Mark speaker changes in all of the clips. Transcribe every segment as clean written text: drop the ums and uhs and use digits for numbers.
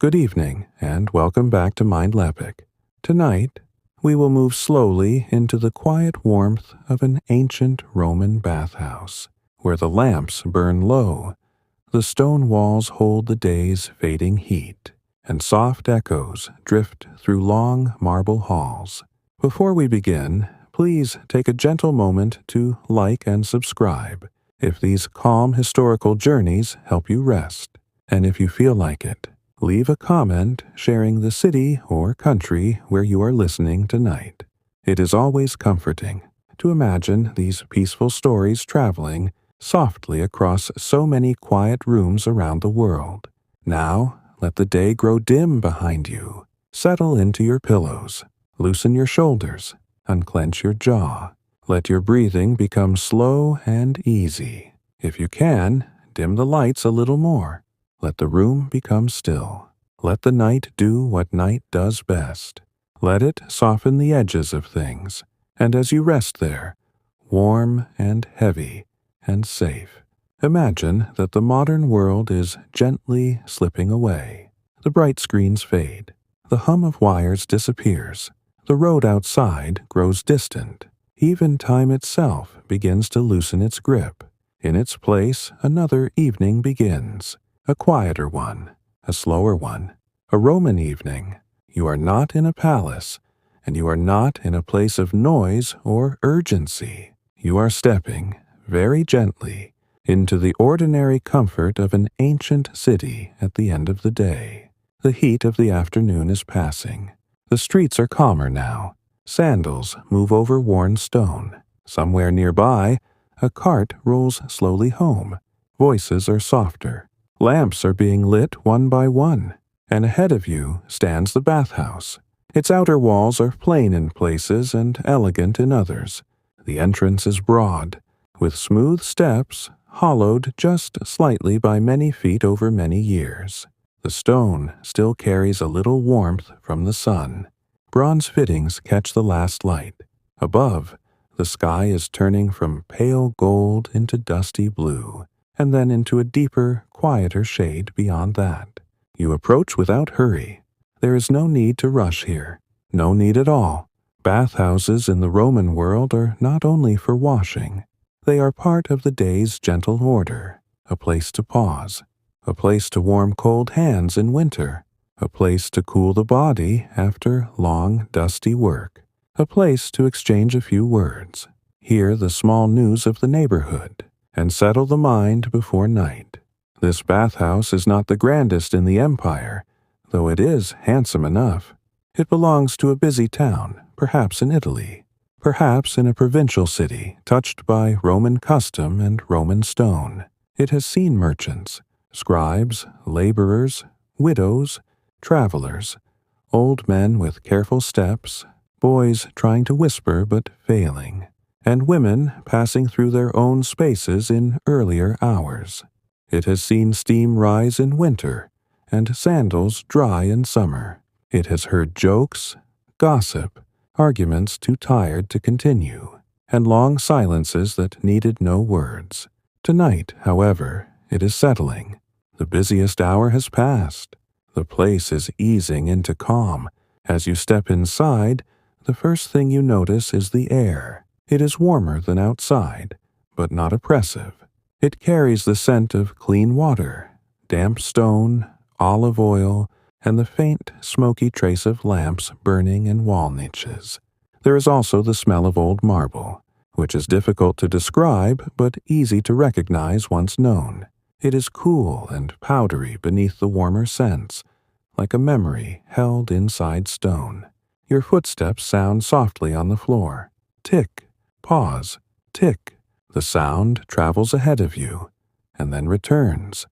Speaker 1: Good evening, and welcome back to Mindleapic. Tonight, we will move slowly into the quiet warmth of an ancient Roman bathhouse, where the lamps burn low, the stone walls hold the day's fading heat, and soft echoes drift through long marble halls. Before we begin, please take a gentle moment to like and subscribe if these calm historical journeys help you rest, and if you feel like it, leave a comment sharing the city or country where you are listening tonight. It is always comforting to imagine these peaceful stories traveling softly across so many quiet rooms around the world. Now, let the day grow dim behind you. Settle into your pillows. Loosen your shoulders. Unclench your jaw. Let your breathing become slow and easy. If you can, dim the lights a little more. Let the room become still. Let the night do what night does best. Let it soften the edges of things. And as you rest there, warm and heavy and safe, imagine that the modern world is gently slipping away. The bright screens fade. The hum of wires disappears. The road outside grows distant. Even time itself begins to loosen its grip. In its place, another evening begins. A quieter one, a slower one, a Roman evening. You are not in a palace, and you are not in a place of noise or urgency. You are stepping, very gently, into the ordinary comfort of an ancient city at the end of the day. The heat of the afternoon is passing. The streets are calmer now. Sandals move over worn stone. Somewhere nearby, a cart rolls slowly home. Voices are softer. Lamps are being lit one by one, and ahead of you stands the bathhouse. Its outer walls are plain in places and elegant in others. The entrance is broad, with smooth steps hollowed just slightly by many feet over many years. The stone still carries a little warmth from the sun. Bronze fittings catch the last light. Above, the sky is turning from pale gold into dusty blue, and then into a deeper, quieter shade beyond that. You approach without hurry. There is no need to rush here. No need at all. Bathhouses in the Roman world are not only for washing. They are part of the day's gentle order, a place to pause, a place to warm cold hands in winter, a place to cool the body after long, dusty work, a place to exchange a few words, hear the small news of the neighborhood, and settle the mind before night. This bathhouse is not the grandest in the empire, though it is handsome enough. It belongs to a busy town, perhaps in Italy, perhaps in a provincial city touched by Roman custom and Roman stone. It has seen merchants, scribes, laborers, widows, travelers, old men with careful steps, boys trying to whisper but failing, and women passing through their own spaces in earlier hours. It has seen steam rise in winter and sandals dry in summer. It has heard jokes, gossip, arguments too tired to continue, and long silences that needed no words. Tonight, however, it is settling. The busiest hour has passed. The place is easing into calm. As you step inside, the first thing you notice is the air. It is warmer than outside, but not oppressive. It carries the scent of clean water, damp stone, olive oil, and the faint, smoky trace of lamps burning in wall niches. There is also the smell of old marble, which is difficult to describe but easy to recognize once known. It is cool and powdery beneath the warmer scents, like a memory held inside stone. Your footsteps sound softly on the floor. Tick, pause, tick. The sound travels ahead of you, and then returns,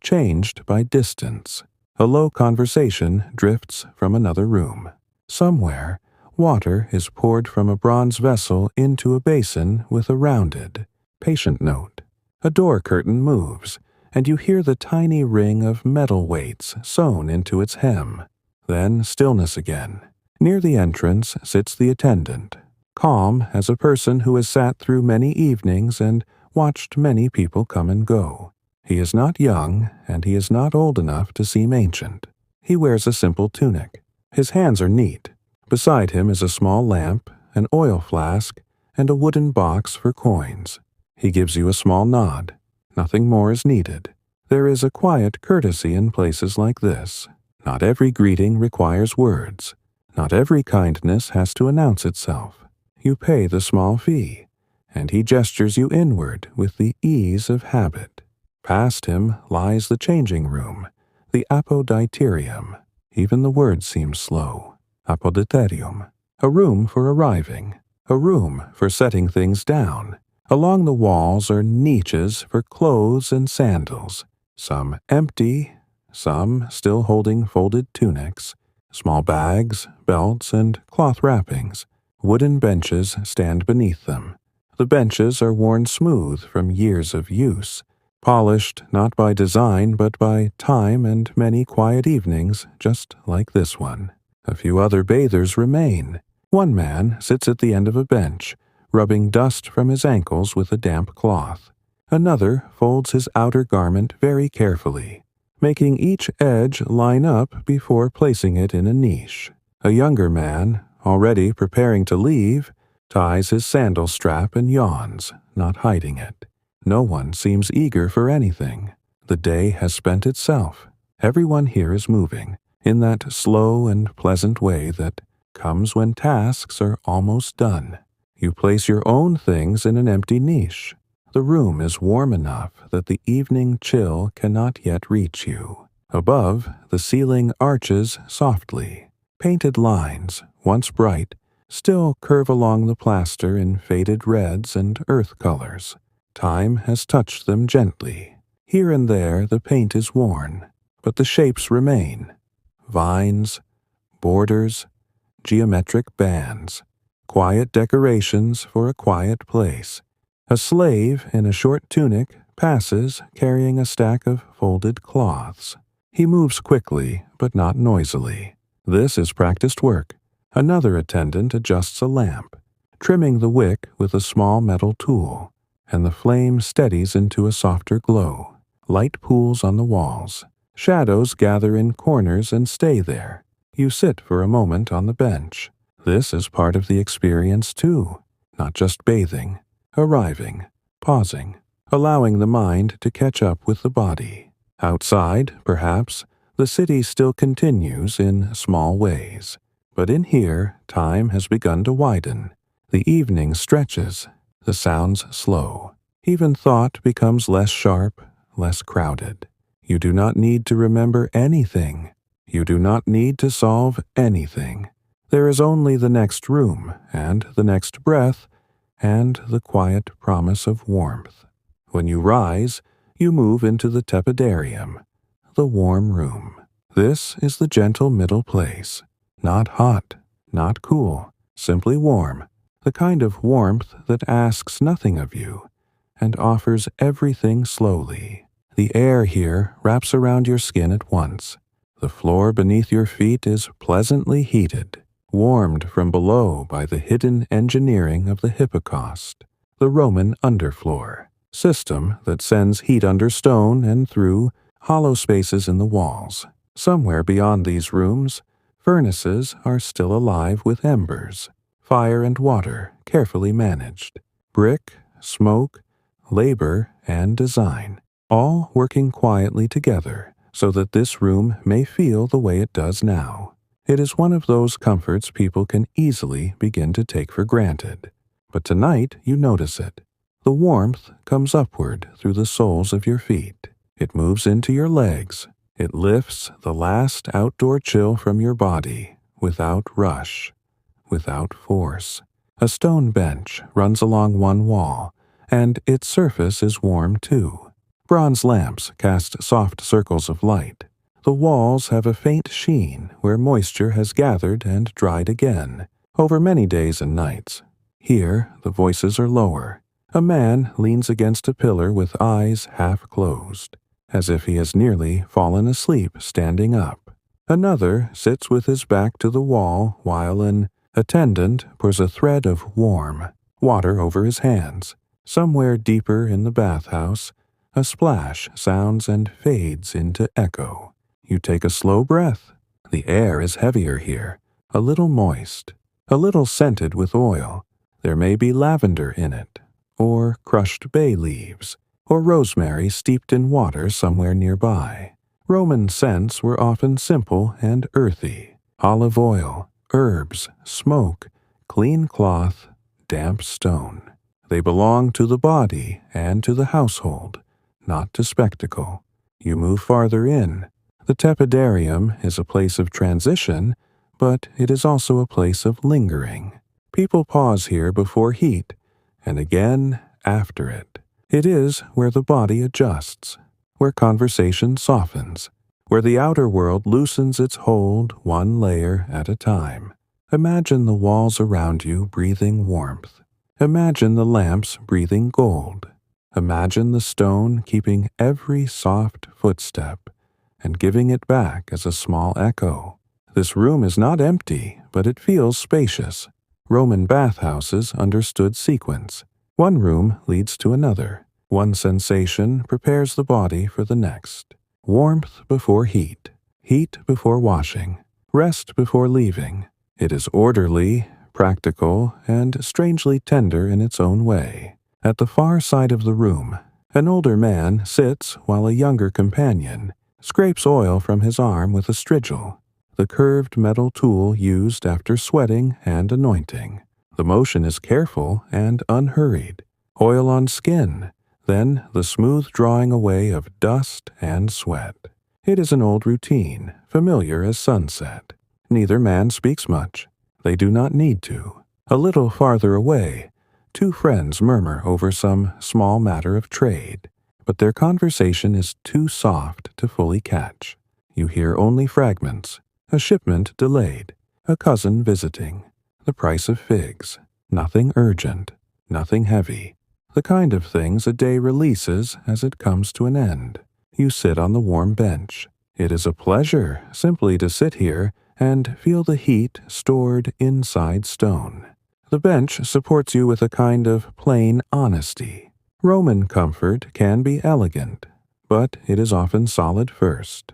Speaker 1: changed by distance. A low conversation drifts from another room. Somewhere, water is poured from a bronze vessel into a basin with a rounded, patient note. A door curtain moves, and you hear the tiny ring of metal weights sewn into its hem. Then stillness again. Near the entrance sits the attendant, calm as a person who has sat through many evenings and watched many people come and go. He is not young, and he is not old enough to seem ancient. He wears a simple tunic. His hands are neat. Beside him is a small lamp, an oil flask, and a wooden box for coins. He gives you a small nod. Nothing more is needed. There is a quiet courtesy in places like this. Not every greeting requires words. Not every kindness has to announce itself. You pay the small fee, and he gestures you inward with the ease of habit. Past him lies the changing room, the apoditerium. Even the word seems slow. Apoditerium. A room for arriving. A room for setting things down. Along the walls are niches for clothes and sandals, some empty, some still holding folded tunics, small bags, belts, and cloth wrappings. Wooden benches stand beneath them. The benches are worn smooth from years of use, polished not by design but by time and many quiet evenings just like this one. A few other bathers remain. One man sits at the end of a bench, rubbing dust from his ankles with a damp cloth. Another folds his outer garment very carefully, making each edge line up before placing it in a niche. A younger man, already preparing to leave, ties his sandal strap and yawns, not hiding it. No one seems eager for anything. The day has spent itself. Everyone here is moving, in that slow and pleasant way that comes when tasks are almost done. You place your own things in an empty niche. The room is warm enough that the evening chill cannot yet reach you. Above, the ceiling arches softly. Painted lines, once bright, still curve along the plaster in faded reds and earth colors. Time has touched them gently. Here and there the paint is worn, but the shapes remain. Vines, borders, geometric bands. Quiet decorations for a quiet place. A slave in a short tunic passes carrying a stack of folded cloths. He moves quickly, but not noisily. This is practiced work. Another attendant adjusts a lamp, trimming the wick with a small metal tool, and the flame steadies into a softer glow. Light pools on the walls. Shadows gather in corners and stay there. You sit for a moment on the bench. This is part of the experience too, not just bathing, arriving, pausing, allowing the mind to catch up with the body. Outside, perhaps, the city still continues in small ways, but in here time has begun to widen. The evening stretches, the sounds slow. Even thought becomes less sharp, less crowded. You do not need to remember anything. You do not need to solve anything. There is only the next room, and the next breath, and the quiet promise of warmth. When you rise, you move into the tepidarium, the warm room. This is the gentle middle place. Not hot, not cool, simply warm. The kind of warmth that asks nothing of you, and offers everything slowly. The air here wraps around your skin at once. The floor beneath your feet is pleasantly heated, warmed from below by the hidden engineering of the hypocaust, the Roman underfloor, system that sends heat under stone and through hollow spaces in the walls. Somewhere beyond these rooms, furnaces are still alive with embers, fire and water carefully managed, brick, smoke, labor, and design, all working quietly together so that this room may feel the way it does now. It is one of those comforts people can easily begin to take for granted. But tonight you notice it. The warmth comes upward through the soles of your feet. It moves into your legs. It lifts the last outdoor chill from your body without rush, without force. A stone bench runs along one wall, and its surface is warm too. Bronze lamps cast soft circles of light. The walls have a faint sheen where moisture has gathered and dried again, over many days and nights. Here, the voices are lower. A man leans against a pillar with eyes half closed, as if he has nearly fallen asleep standing up. Another sits with his back to the wall while an attendant pours a thread of warm water over his hands. Somewhere deeper in the bathhouse, a splash sounds and fades into echo. You take a slow breath. The air is heavier here, a little moist, a little scented with oil. There may be lavender in it, or crushed bay leaves, or rosemary steeped in water somewhere nearby. Roman scents were often simple and earthy: olive oil, herbs, smoke, clean cloth, damp stone. They belong to the body and to the household, not to spectacle. You move farther in. The tepidarium is a place of transition, but it is also a place of lingering. People pause here before heat, and again after it. It is where the body adjusts, where conversation softens, where the outer world loosens its hold one layer at a time. Imagine the walls around you breathing warmth. Imagine the lamps breathing gold. Imagine the stone keeping every soft footstep and giving it back as a small echo. This room is not empty, but it feels spacious. Roman bathhouses understood sequence. One room leads to another. One sensation prepares the body for the next. Warmth before heat, heat before washing, rest before leaving. It is orderly, practical, and strangely tender in its own way. At the far side of the room, an older man sits while a younger companion scrapes oil from his arm with a strigil, the curved metal tool used after sweating and anointing. The motion is careful and unhurried. Oil on skin, then the smooth drawing away of dust and sweat. It is an old routine, familiar as sunset. Neither man speaks much. They do not need to. A little farther away, two friends murmur over some small matter of trade, but their conversation is too soft to fully catch. You hear only fragments: a shipment delayed, a cousin visiting, the price of figs. Nothing urgent, nothing heavy. The kind of things a day releases as it comes to an end. You sit on the warm bench. It is a pleasure simply to sit here and feel the heat stored inside stone. The bench supports you with a kind of plain honesty. Roman comfort can be elegant, but it is often solid first,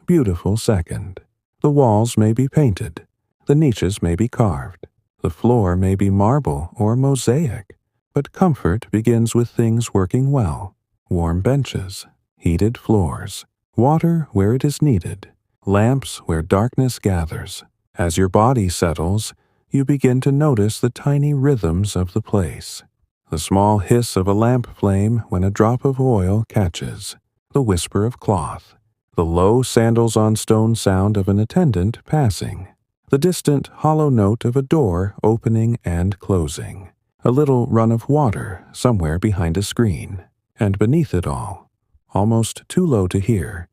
Speaker 1: beautiful second. The walls may be painted, the niches may be carved, the floor may be marble or mosaic, but comfort begins with things working well: warm benches, heated floors, water where it is needed, lamps where darkness gathers. As your body settles, you begin to notice the tiny rhythms of the place. The small hiss of a lamp flame when a drop of oil catches, the whisper of cloth, the low sandals on stone sound of an attendant passing, the distant hollow note of a door opening and closing, a little run of water somewhere behind a screen, and beneath it all, almost too low to hear,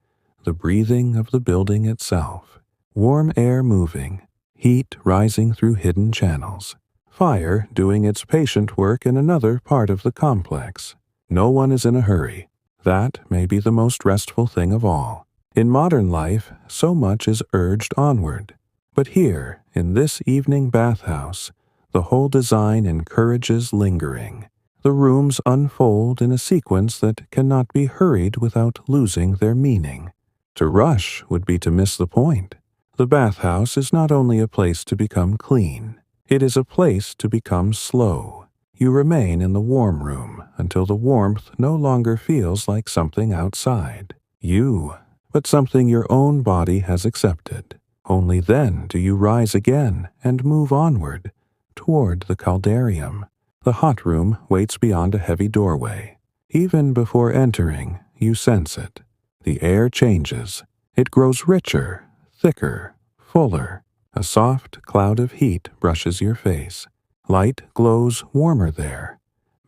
Speaker 1: the breathing of the building itself, warm air moving, heat rising through hidden channels, fire doing its patient work in another part of the complex. No one is in a hurry. That may be the most restful thing of all. In modern life, so much is urged onward. But here, in this evening bathhouse, the whole design encourages lingering. The rooms unfold in a sequence that cannot be hurried without losing their meaning. To rush would be to miss the point. The bathhouse is not only a place to become clean, it is a place to become slow. You remain in the warm room until the warmth no longer feels like something outside you, but something your own body has accepted. Only then do you rise again and move onward, toward the caldarium. The hot room waits beyond a heavy doorway. Even before entering, you sense it. The air changes. It grows richer, thicker, fuller. A soft cloud of heat brushes your face. Light glows warmer there,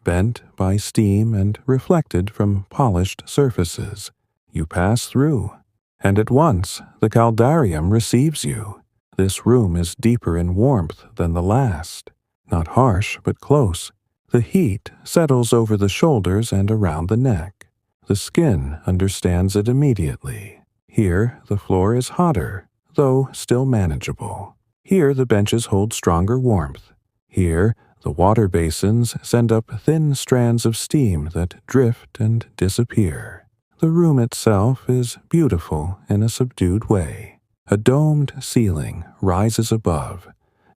Speaker 1: bent by steam and reflected from polished surfaces. You pass through, and at once the caldarium receives you. This room is deeper in warmth than the last. Not harsh, but close. The heat settles over the shoulders and around the neck. The skin understands it immediately. Here the floor is hotter, though still manageable. Here the benches hold stronger warmth. Here the water basins send up thin strands of steam that drift and disappear. The room itself is beautiful in a subdued way. A domed ceiling rises above,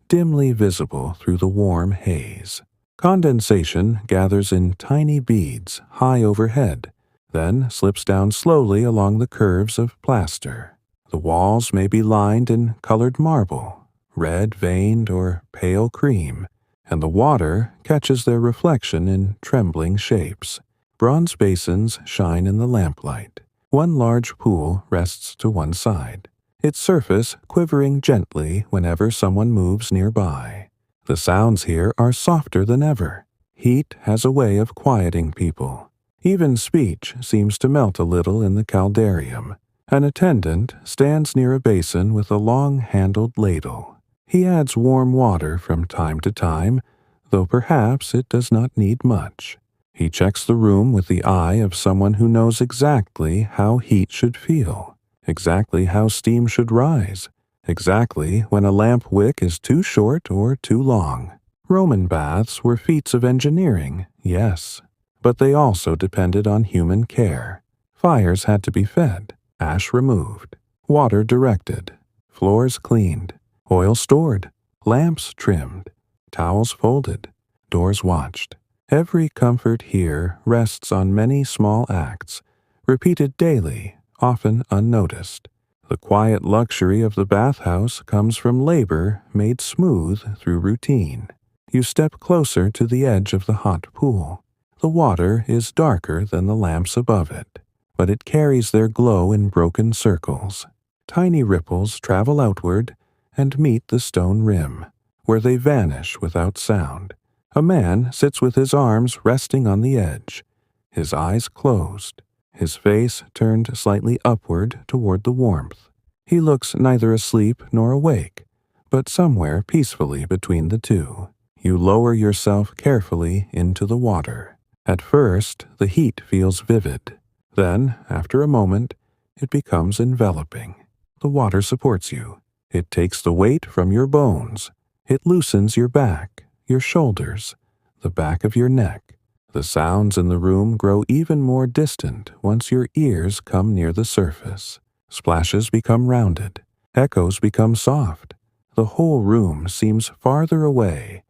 Speaker 1: dimly visible through the warm haze. Condensation gathers in tiny beads high overhead, then slips down slowly along the curves of plaster. The walls may be lined in colored marble, red veined or pale cream, and the water catches their reflection in trembling shapes. Bronze basins shine in the lamplight. One large pool rests to one side, its surface quivering gently whenever someone moves nearby. The sounds here are softer than ever. Heat has a way of quieting people. Even speech seems to melt a little in the caldarium. An attendant stands near a basin with a long-handled ladle. He adds warm water from time to time, though perhaps it does not need much. He checks the room with the eye of someone who knows exactly how heat should feel, exactly how steam should rise, exactly when a lamp wick is too short or too long. Roman baths were feats of engineering, yes, but they also depended on human care. Fires had to be fed, ash removed, water directed, floors cleaned, oil stored, lamps trimmed, towels folded, doors watched. Every comfort here rests on many small acts, repeated daily, often unnoticed. The quiet luxury of the bathhouse comes from labor made smooth through routine. You step closer to the edge of the hot pool. The water is darker than the lamps above it, but it carries their glow in broken circles. Tiny ripples travel outward and meet the stone rim, where they vanish without sound. A man sits with his arms resting on the edge, his eyes closed, his face turned slightly upward toward the warmth. He looks neither asleep nor awake, but somewhere peacefully between the two. You lower yourself carefully into the water. At first, the heat feels vivid. Then, after a moment, it becomes enveloping. The water supports you. It takes the weight from your bones. It loosens your back, your shoulders, the back of your neck. The sounds in the room grow even more distant once your ears come near the surface. Splashes become rounded. Echoes become soft. The whole room seems farther away,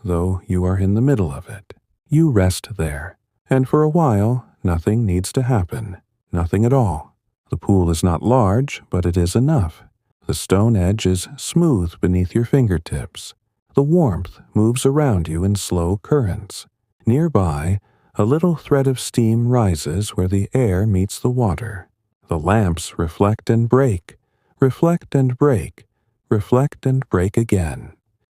Speaker 1: though you are in the middle of it. You rest there, and for a while, nothing needs to happen. Nothing at all. The pool is not large, but it is enough. The stone edge is smooth beneath your fingertips. The warmth moves around you in slow currents. Nearby, a little thread of steam rises where the air meets the water. The lamps reflect and break, reflect and break, reflect and break again.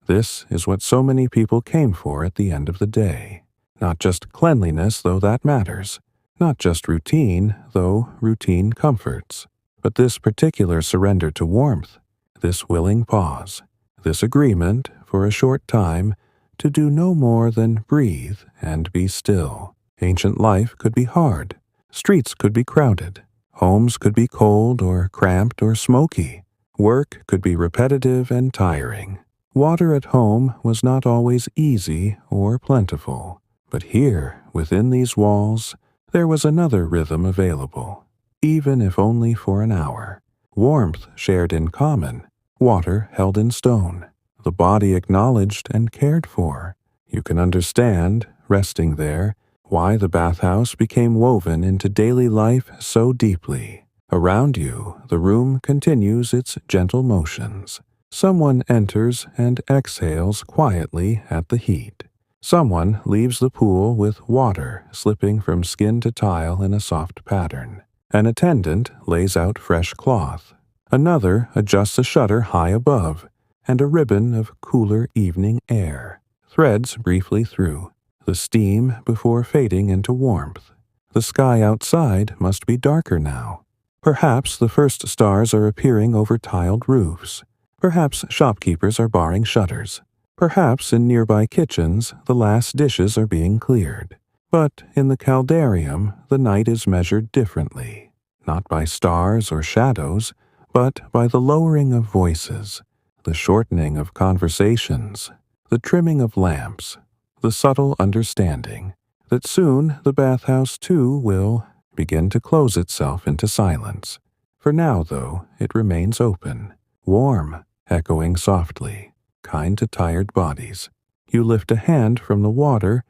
Speaker 1: This is what so many people came for at the end of the day. Not just cleanliness, though that matters. Not just routine, though routine comforts. But this particular surrender to warmth, this willing pause, this agreement, for a short time, to do no more than breathe and be still. Ancient life could be hard. Streets could be crowded. Homes could be cold or cramped or smoky. Work could be repetitive and tiring. Water at home was not always easy or plentiful. But here, within these walls, there was another rhythm available, even if only for an hour. Warmth shared in common, water held in stone, the body acknowledged and cared for. You can understand, resting there, why the bathhouse became woven into daily life so deeply. Around you, the room continues its gentle motions. Someone enters and exhales quietly at the heat. Someone leaves the pool with water slipping from skin to tile in a soft pattern. An attendant lays out fresh cloth. Another adjusts a shutter high above, and a ribbon of cooler evening air threads briefly through, the steam before fading into warmth. The sky outside must be darker now. Perhaps the first stars are appearing over tiled roofs. Perhaps shopkeepers are barring shutters. Perhaps in nearby kitchens the last dishes are being cleared. But in the caldarium the night is measured differently, not by stars or shadows, but by the lowering of voices, the shortening of conversations, the trimming of lamps, the subtle understanding that soon the bathhouse too will begin to close itself into silence. For now, though, it remains open, warm, echoing softly, kind to tired bodies. You lift a hand from the water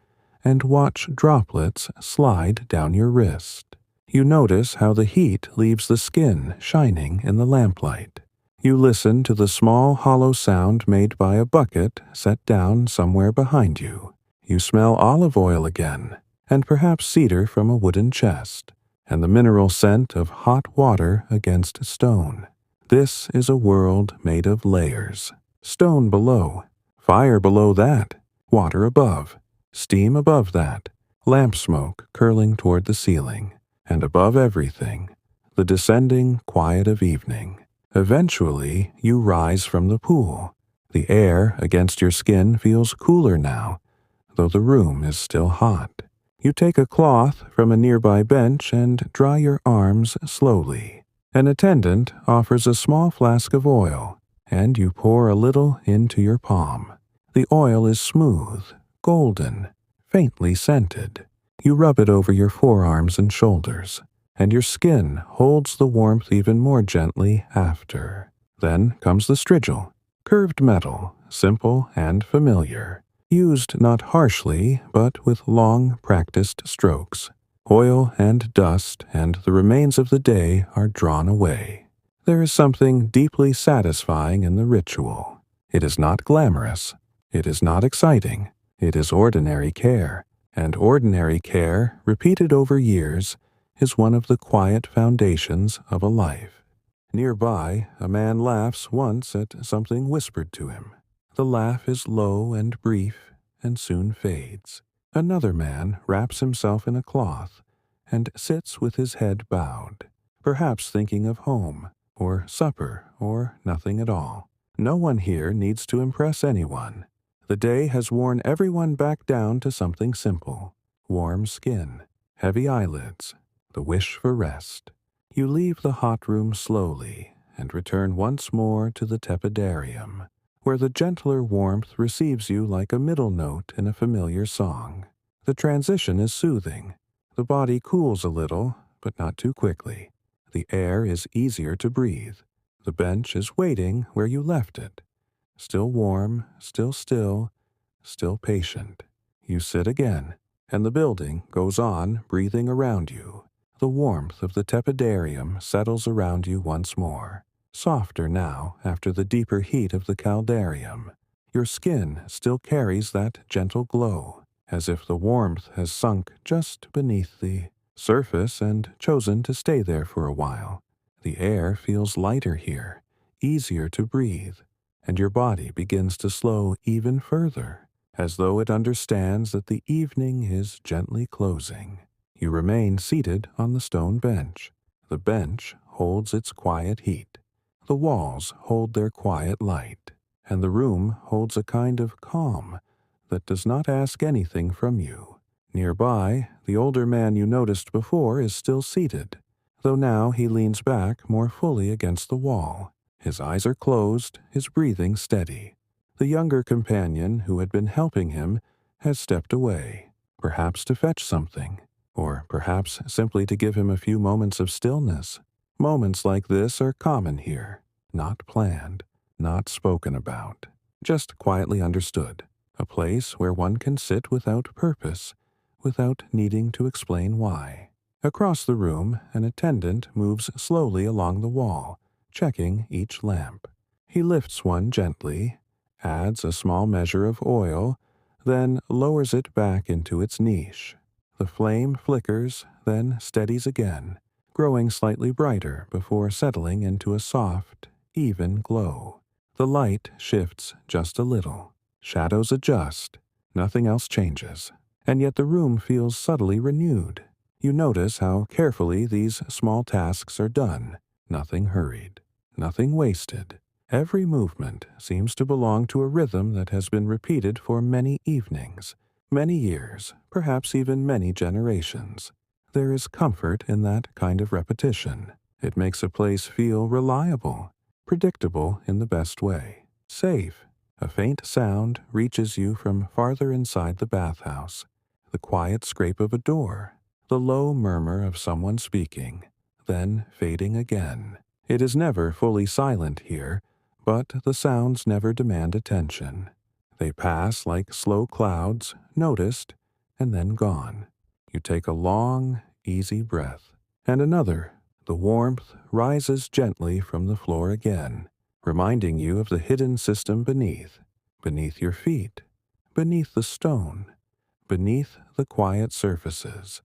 Speaker 1: and watch droplets slide down your wrist. You notice how the heat leaves the skin shining in the lamplight. You listen to the small hollow sound made by a bucket set down somewhere behind you. You smell olive oil again, and perhaps cedar from a wooden chest, and the mineral scent of hot water against stone. This is a world made of layers. Stone below, fire below that, water above, steam above that, lamp smoke curling toward the ceiling, and above everything, the descending quiet of evening. Eventually, you rise from the pool. The air against your skin feels cooler now, though the room is still hot. You take a cloth from a nearby bench and dry your arms slowly. An attendant offers a small flask of oil, and you pour a little into your palm. The oil is smooth, golden, faintly scented. You rub it over your forearms and shoulders, and your skin holds the warmth even more gently after. Then comes the strigil, curved metal, simple and familiar, used not harshly but with long practiced strokes. Oil and dust and the remains of the day are drawn away. There is something deeply satisfying in the ritual. It is not glamorous. It is not exciting. It is ordinary care, and ordinary care, repeated over years, is one of the quiet foundations of a life. Nearby, a man laughs once at something whispered to him. The laugh is low and brief, and soon fades. Another man wraps himself in a cloth and sits with his head bowed, perhaps thinking of home, or supper, or nothing at all. No one here needs to impress anyone. The day has worn everyone back down to something simple: warm skin, heavy eyelids, the wish for rest. You leave the hot room slowly and return once more to the tepidarium, where the gentler warmth receives you like a middle note in a familiar song. The transition is soothing. The body cools a little, but not too quickly. The air is easier to breathe. The bench is waiting where you left it. Still warm, still still, still patient. You sit again, and the building goes on breathing around you. The warmth of the tepidarium settles around you once more, softer now after the deeper heat of the caldarium. Your skin still carries that gentle glow, as if the warmth has sunk just beneath the surface and chosen to stay there for a while. The air feels lighter here, easier to breathe, and your body begins to slow even further, as though it understands that the evening is gently closing. You remain seated on the stone bench. The bench holds its quiet heat. The walls hold their quiet light, and the room holds a kind of calm that does not ask anything from you. Nearby, the older man you noticed before is still seated, though now he leans back more fully against the wall. His eyes are closed, his breathing steady. The younger companion who had been helping him has stepped away, perhaps to fetch something, or perhaps simply to give him a few moments of stillness. Moments like this are common here, not planned, not spoken about, just quietly understood. A place where one can sit without purpose, without needing to explain why. Across the room, an attendant moves slowly along the wall, checking each lamp. He lifts one gently, adds a small measure of oil, then lowers it back into its niche. The flame flickers, then steadies again, growing slightly brighter before settling into a soft, even glow. The light shifts just a little. Shadows adjust. Nothing else changes. And yet the room feels subtly renewed. You notice how carefully these small tasks are done. Nothing hurried. Nothing wasted. Every movement seems to belong to a rhythm that has been repeated for many evenings, many years, perhaps even many generations. There is comfort in that kind of repetition. It makes a place feel reliable, predictable in the best way, safe. A faint sound reaches you from farther inside the bathhouse, the quiet scrape of a door, the low murmur of someone speaking, then fading again. It is never fully silent here, but the sounds never demand attention. They pass like slow clouds, noticed, and then gone. You take a long, easy breath, and another. The warmth rises gently from the floor again, reminding you of the hidden system beneath your feet, beneath the stone, beneath the quiet surfaces.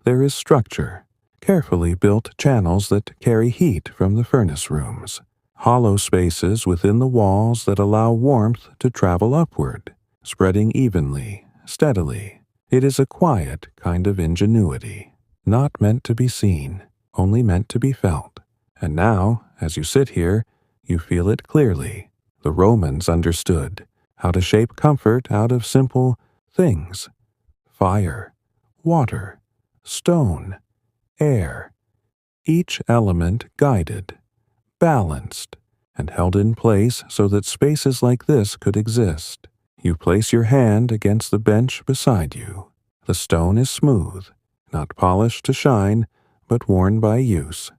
Speaker 1: There is structure, carefully built channels that carry heat from the furnace rooms, hollow spaces within the walls that allow warmth to travel upward, spreading evenly, steadily. It is a quiet kind of ingenuity, not meant to be seen, only meant to be felt. And now, as you sit here, you feel it clearly. The Romans understood how to shape comfort out of simple things: fire, water, stone, air, each element guided, balanced, and held in place so that spaces like this could exist. You place your hand against the bench beside you. The stone is smooth, not polished to shine, but worn by use.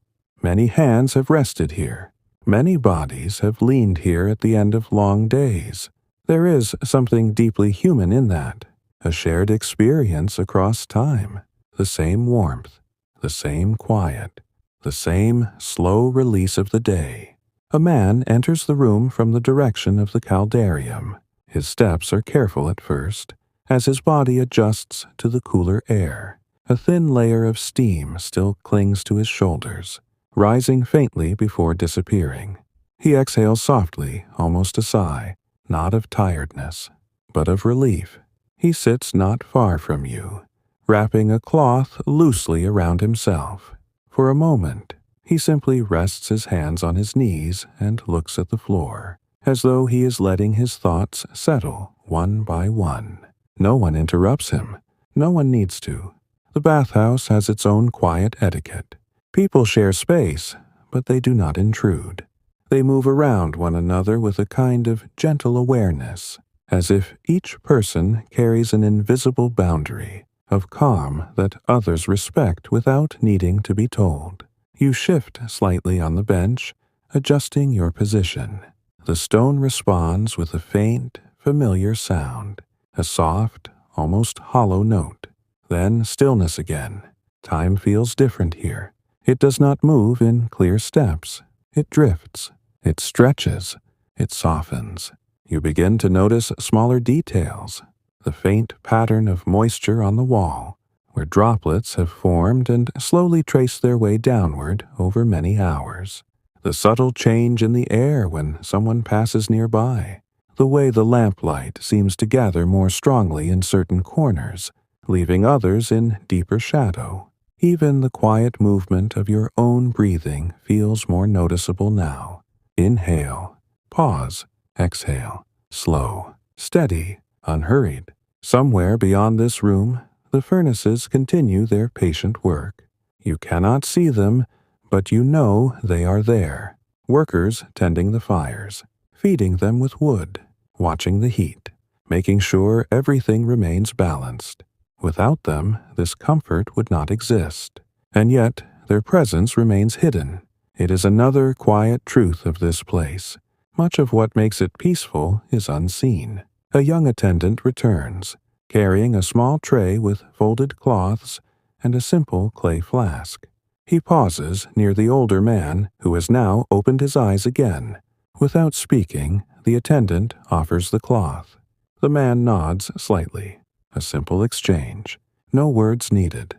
Speaker 1: Many hands have rested here. Many bodies have leaned here at the end of long days. There is something deeply human in that, a shared experience across time. The same warmth, the same quiet, the same slow release of the day. A man enters the room from the direction of the caldarium. His steps are careful at first, as his body adjusts to the cooler air. A thin layer of steam still clings to his shoulders, rising faintly before disappearing. He exhales softly, almost a sigh, not of tiredness, but of relief. He sits not far from you, wrapping a cloth loosely around himself. For a moment, he simply rests his hands on his knees and looks at the floor, as though he is letting his thoughts settle one by one. No one interrupts him. No one needs to. The bathhouse has its own quiet etiquette. People share space, but they do not intrude. They move around one another with a kind of gentle awareness, as if each person carries an invisible boundary of calm that others respect without needing to be told. You shift slightly on the bench, adjusting your position. The stone responds with a faint, familiar sound, a soft, almost hollow note. Then stillness again. Time feels different here. It does not move in clear steps. It drifts. It stretches. It softens. You begin to notice smaller details. The faint pattern of moisture on the wall, where droplets have formed and slowly traced their way downward over many hours. The subtle change in the air when someone passes nearby. The way the lamplight seems to gather more strongly in certain corners, leaving others in deeper shadow. Even the quiet movement of your own breathing feels more noticeable now. Inhale, pause, exhale, slow, steady, unhurried. Somewhere beyond this room, the furnaces continue their patient work. You cannot see them, but you know they are there. Workers tending the fires, feeding them with wood, watching the heat, making sure everything remains balanced. Without them, this comfort would not exist. And yet, their presence remains hidden. It is another quiet truth of this place. Much of what makes it peaceful is unseen. A young attendant returns, carrying a small tray with folded cloths and a simple clay flask. He pauses near the older man, who has now opened his eyes again. Without speaking, the attendant offers the cloth. The man nods slightly. A simple exchange. No words needed.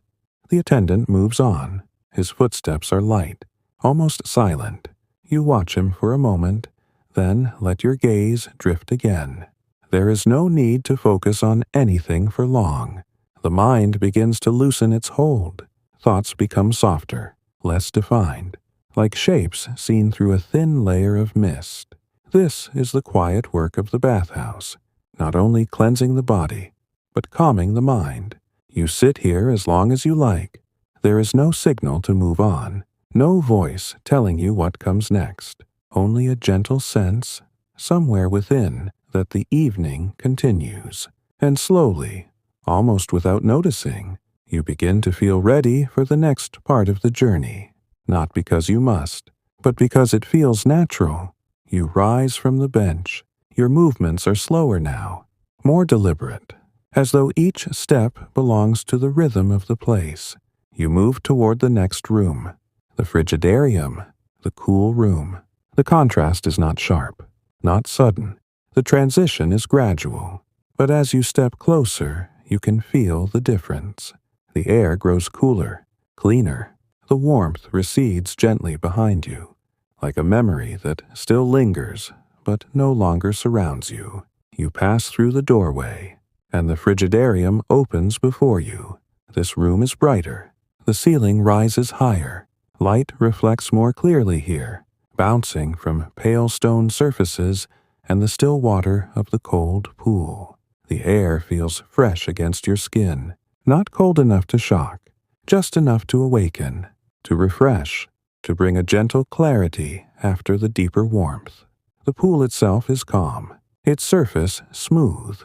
Speaker 1: The attendant moves on. His footsteps are light, almost silent. You watch him for a moment, then let your gaze drift again. There is no need to focus on anything for long. The mind begins to loosen its hold. Thoughts become softer, less defined, like shapes seen through a thin layer of mist. This is the quiet work of the bathhouse, not only cleansing the body, but calming the mind. You sit here as long as you like. There is no signal to move on, no voice telling you what comes next, only a gentle sense, somewhere within, that the evening continues. And slowly, almost without noticing, you begin to feel ready for the next part of the journey, not because you must, But because it feels natural, you rise from the bench. Your movements are slower now, more deliberate, as though each step belongs to the rhythm of the place. You move toward the next room, the frigidarium, the cool room. The contrast is not sharp, not sudden. The transition is gradual. But as you step closer, you can feel the difference. The air grows cooler, cleaner. The warmth recedes gently behind you, like a memory that still lingers but no longer surrounds you. You pass through the doorway, and the frigidarium opens before you. This room is brighter. The ceiling rises higher. Light reflects more clearly here, bouncing from pale stone surfaces and the still water of the cold pool. The air feels fresh against your skin, not cold enough to shock, just enough to awaken, to refresh, to bring a gentle clarity after the deeper warmth. The pool itself is calm, its surface smooth,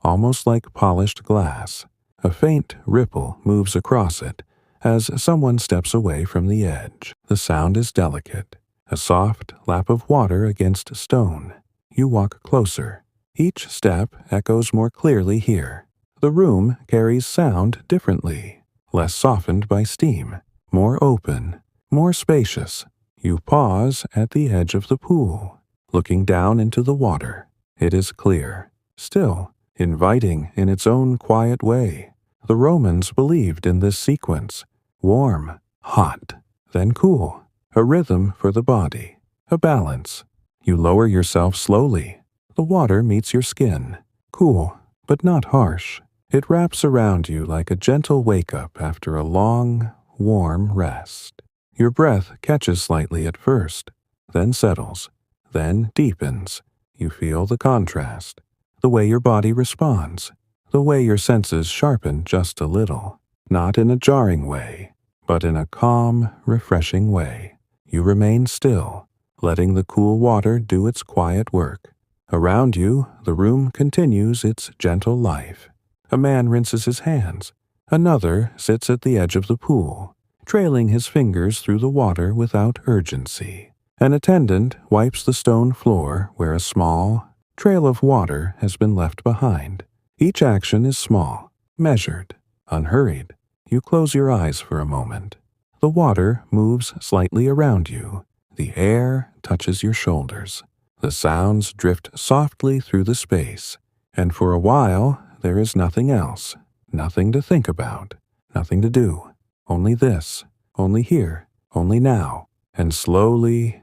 Speaker 1: almost like polished glass. A faint ripple moves across it as someone steps away from the edge. The sound is delicate, a soft lap of water against stone. You walk closer. Each step echoes more clearly here. The room carries sound differently, less softened by steam, more open, more spacious. You pause at the edge of the pool, looking down into the water. It is clear, still, inviting in its own quiet way. The Romans believed in this sequence: warm, hot, then cool, a rhythm for the body, a balance. You lower yourself slowly. The water meets your skin, cool, but not harsh. It wraps around you like a gentle wake-up after a long, warm rest. Your breath catches slightly at first, then settles, then deepens. You feel the contrast, the way your body responds, the way your senses sharpen just a little, not in a jarring way, but in a calm, refreshing way. You remain still, letting the cool water do its quiet work. Around you, the room continues its gentle life. A man rinses his hands. Another sits at the edge of the pool, trailing his fingers through the water without urgency. An attendant wipes the stone floor where a small trail of water has been left behind. Each action is small, measured, unhurried. You close your eyes for a moment. The water moves slightly around you. The air touches your shoulders. The sounds drift softly through the space, and for a while there is nothing else, nothing to think about, nothing to do. Only this, only here, only now. And slowly,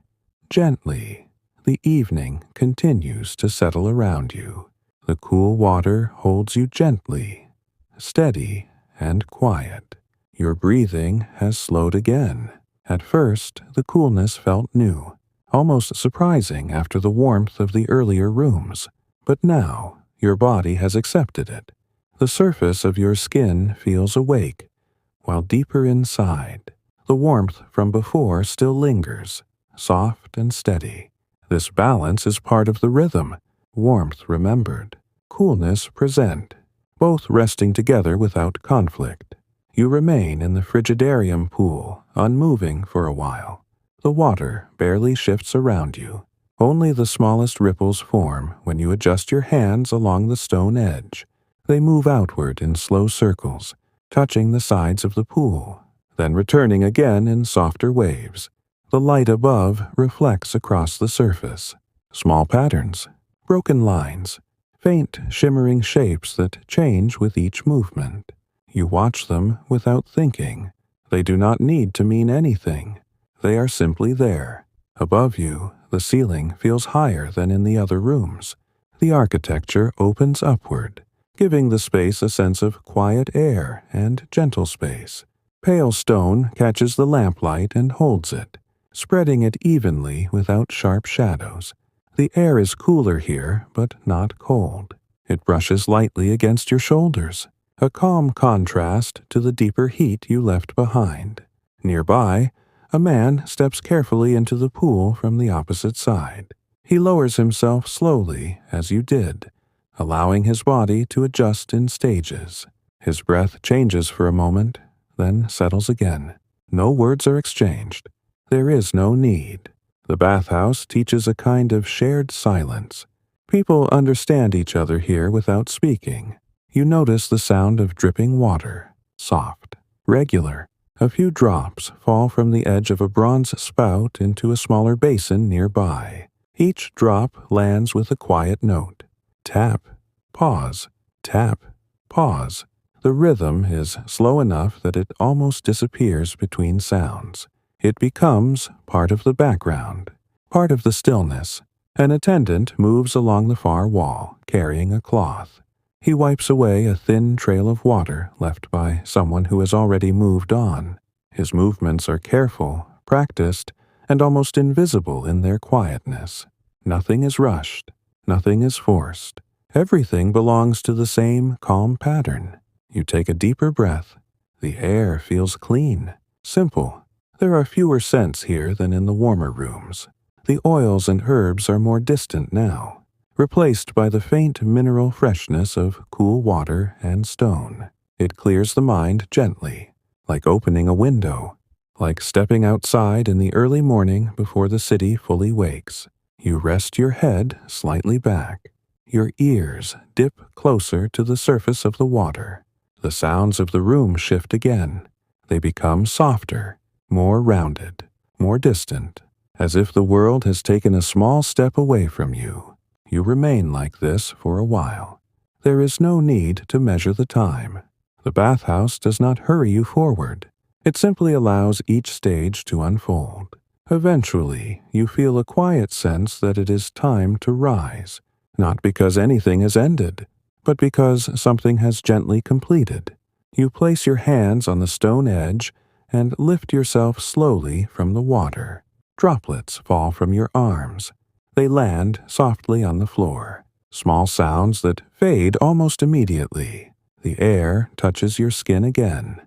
Speaker 1: gently, the evening continues to settle around you. The cool water holds you gently, steady and quiet. Your breathing has slowed again. At first, the coolness felt new, almost surprising after the warmth of the earlier rooms. But now, your body has accepted it. The surface of your skin feels awake, while deeper inside, the warmth from before still lingers, soft and steady. This balance is part of the rhythm, warmth remembered, coolness present, both resting together without conflict. You remain in the frigidarium pool, unmoving for a while. The water barely shifts around you. Only the smallest ripples form when you adjust your hands along the stone edge. They move outward in slow circles, touching the sides of the pool, then returning again in softer waves. The light above reflects across the surface. Small patterns, broken lines, faint shimmering shapes that change with each movement. You watch them without thinking. They do not need to mean anything. They are simply there. Above you, the ceiling feels higher than in the other rooms. The architecture opens upward, giving the space a sense of quiet air and gentle space. Pale stone catches the lamplight and holds it, spreading it evenly without sharp shadows. The air is cooler here, but not cold. It brushes lightly against your shoulders, a calm contrast to the deeper heat you left behind. Nearby, a man steps carefully into the pool from the opposite side. He lowers himself slowly as you did, allowing his body to adjust in stages. His breath changes for a moment, then settles again. No words are exchanged. There is no need. The bathhouse teaches a kind of shared silence. People understand each other here without speaking. You notice the sound of dripping water, soft, regular. A few drops fall from the edge of a bronze spout into a smaller basin nearby. Each drop lands with a quiet note. Tap, pause, tap, pause. The rhythm is slow enough that it almost disappears between sounds. It becomes part of the background, part of the stillness. An attendant moves along the far wall, carrying a cloth. He wipes away a thin trail of water left by someone who has already moved on. His movements are careful, practiced, and almost invisible in their quietness. Nothing is rushed, nothing is forced. Everything belongs to the same calm pattern. You take a deeper breath. The air feels clean, simple. There are fewer scents here than in the warmer rooms. The oils and herbs are more distant now, replaced by the faint mineral freshness of cool water and stone. It clears the mind gently, like opening a window, like stepping outside in the early morning before the city fully wakes. You rest your head slightly back. Your ears dip closer to the surface of the water. The sounds of the room shift again. They become softer, more rounded, more distant, as if the world has taken a small step away from you. You remain like this for a while. There is no need to measure the time. The bathhouse does not hurry you forward. It simply allows each stage to unfold. Eventually, you feel a quiet sense that it is time to rise, not because anything has ended, but because something has gently completed. You place your hands on the stone edge and lift yourself slowly from the water. Droplets fall from your arms. They land softly on the floor. Small sounds that fade almost immediately. The air touches your skin again.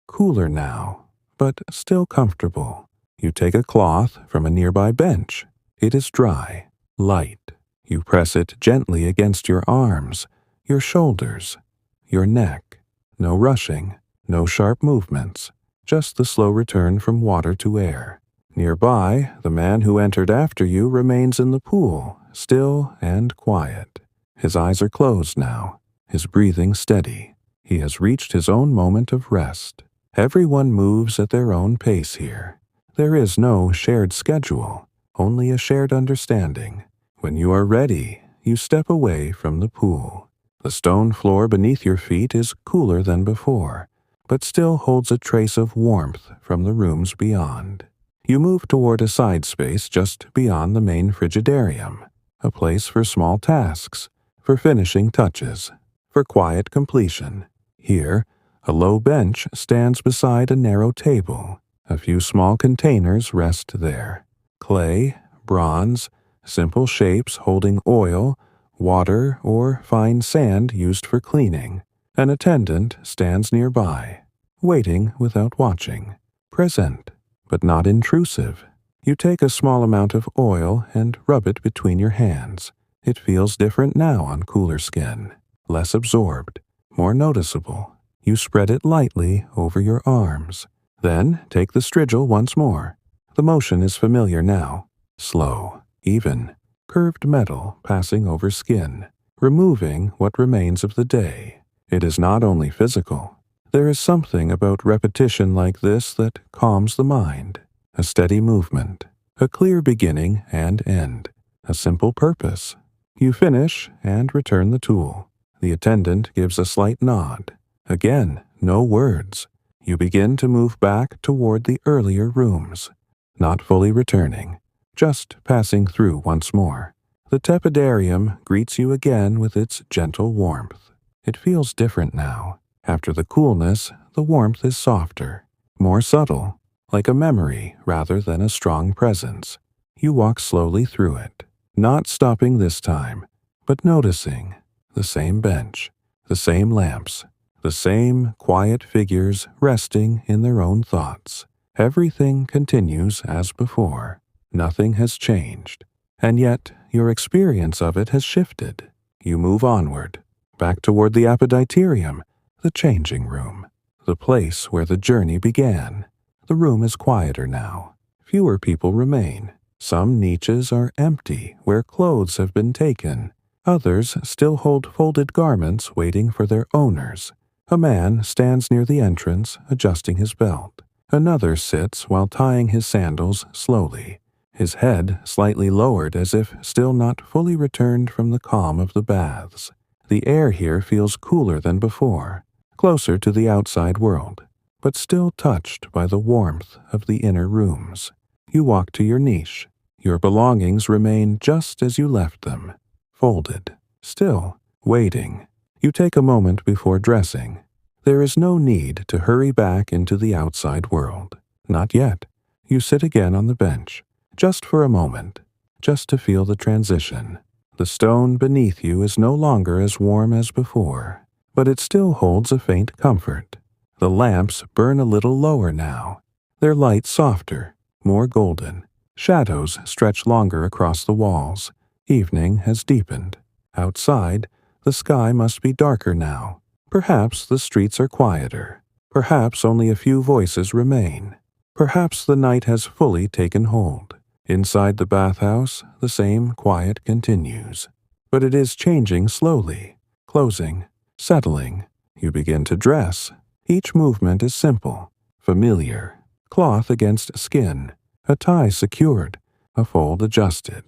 Speaker 1: Cooler now, but still comfortable. You take a cloth from a nearby bench. It is dry, light. You press it gently against your arms, your shoulders, your neck. No rushing, no sharp movements, just the slow return from water to air. Nearby, the man who entered after you remains in the pool, still and quiet. His eyes are closed now, his breathing steady. He has reached his own moment of rest. Everyone moves at their own pace here. There is no shared schedule, only a shared understanding. When you are ready, you step away from the pool. The stone floor beneath your feet is cooler than before, but still holds a trace of warmth from the rooms beyond. You move toward a side space just beyond the main frigidarium, a place for small tasks, for finishing touches, for quiet completion. Here, a low bench stands beside a narrow table. A few small containers rest there. Clay, bronze, simple shapes holding oil, water, or fine sand used for cleaning. An attendant stands nearby, waiting without watching, present, but not intrusive. You take a small amount of oil and rub it between your hands. It feels different now on cooler skin, less absorbed, more noticeable. You spread it lightly over your arms. Then take the strigil once more. The motion is familiar now, slow, even, curved metal passing over skin, removing what remains of the day. It is not only physical. There is something about repetition like this that calms the mind. A steady movement, a clear beginning and end, a simple purpose. You finish and return the tool. The attendant gives a slight nod. Again, no words. You begin to move back toward the earlier rooms, not fully returning, just passing through once more. The tepidarium greets you again with its gentle warmth. It feels different now. After the coolness, the warmth is softer, more subtle, like a memory rather than a strong presence. You walk slowly through it, not stopping this time, but noticing the same bench, the same lamps, the same quiet figures resting in their own thoughts. Everything continues as before. Nothing has changed. And yet, your experience of it has shifted. You move onward, back toward the apoditerium, the changing room, the place where the journey began. The room is quieter now. Fewer people remain. Some niches are empty where clothes have been taken. Others still hold folded garments waiting for their owners. A man stands near the entrance, adjusting his belt. Another sits while tying his sandals slowly, his head slightly lowered as if still not fully returned from the calm of the baths. The air here feels cooler than before, closer to the outside world, but still touched by the warmth of the inner rooms. You walk to your niche. Your belongings remain just as you left them, folded, still, waiting. You take a moment before dressing. There is no need to hurry back into the outside world. Not yet. You sit again on the bench, just for a moment, just to feel the transition. The stone beneath you is no longer as warm as before, but it still holds a faint comfort. The lamps burn a little lower now, their light softer, more golden. Shadows stretch longer across the walls. Evening has deepened. Outside, the sky must be darker now. Perhaps the streets are quieter. Perhaps only a few voices remain. Perhaps the night has fully taken hold. Inside the bathhouse, the same quiet continues. But it is changing slowly, closing, settling. You begin to dress. Each movement is simple, familiar. Cloth against skin, a tie secured, a fold adjusted.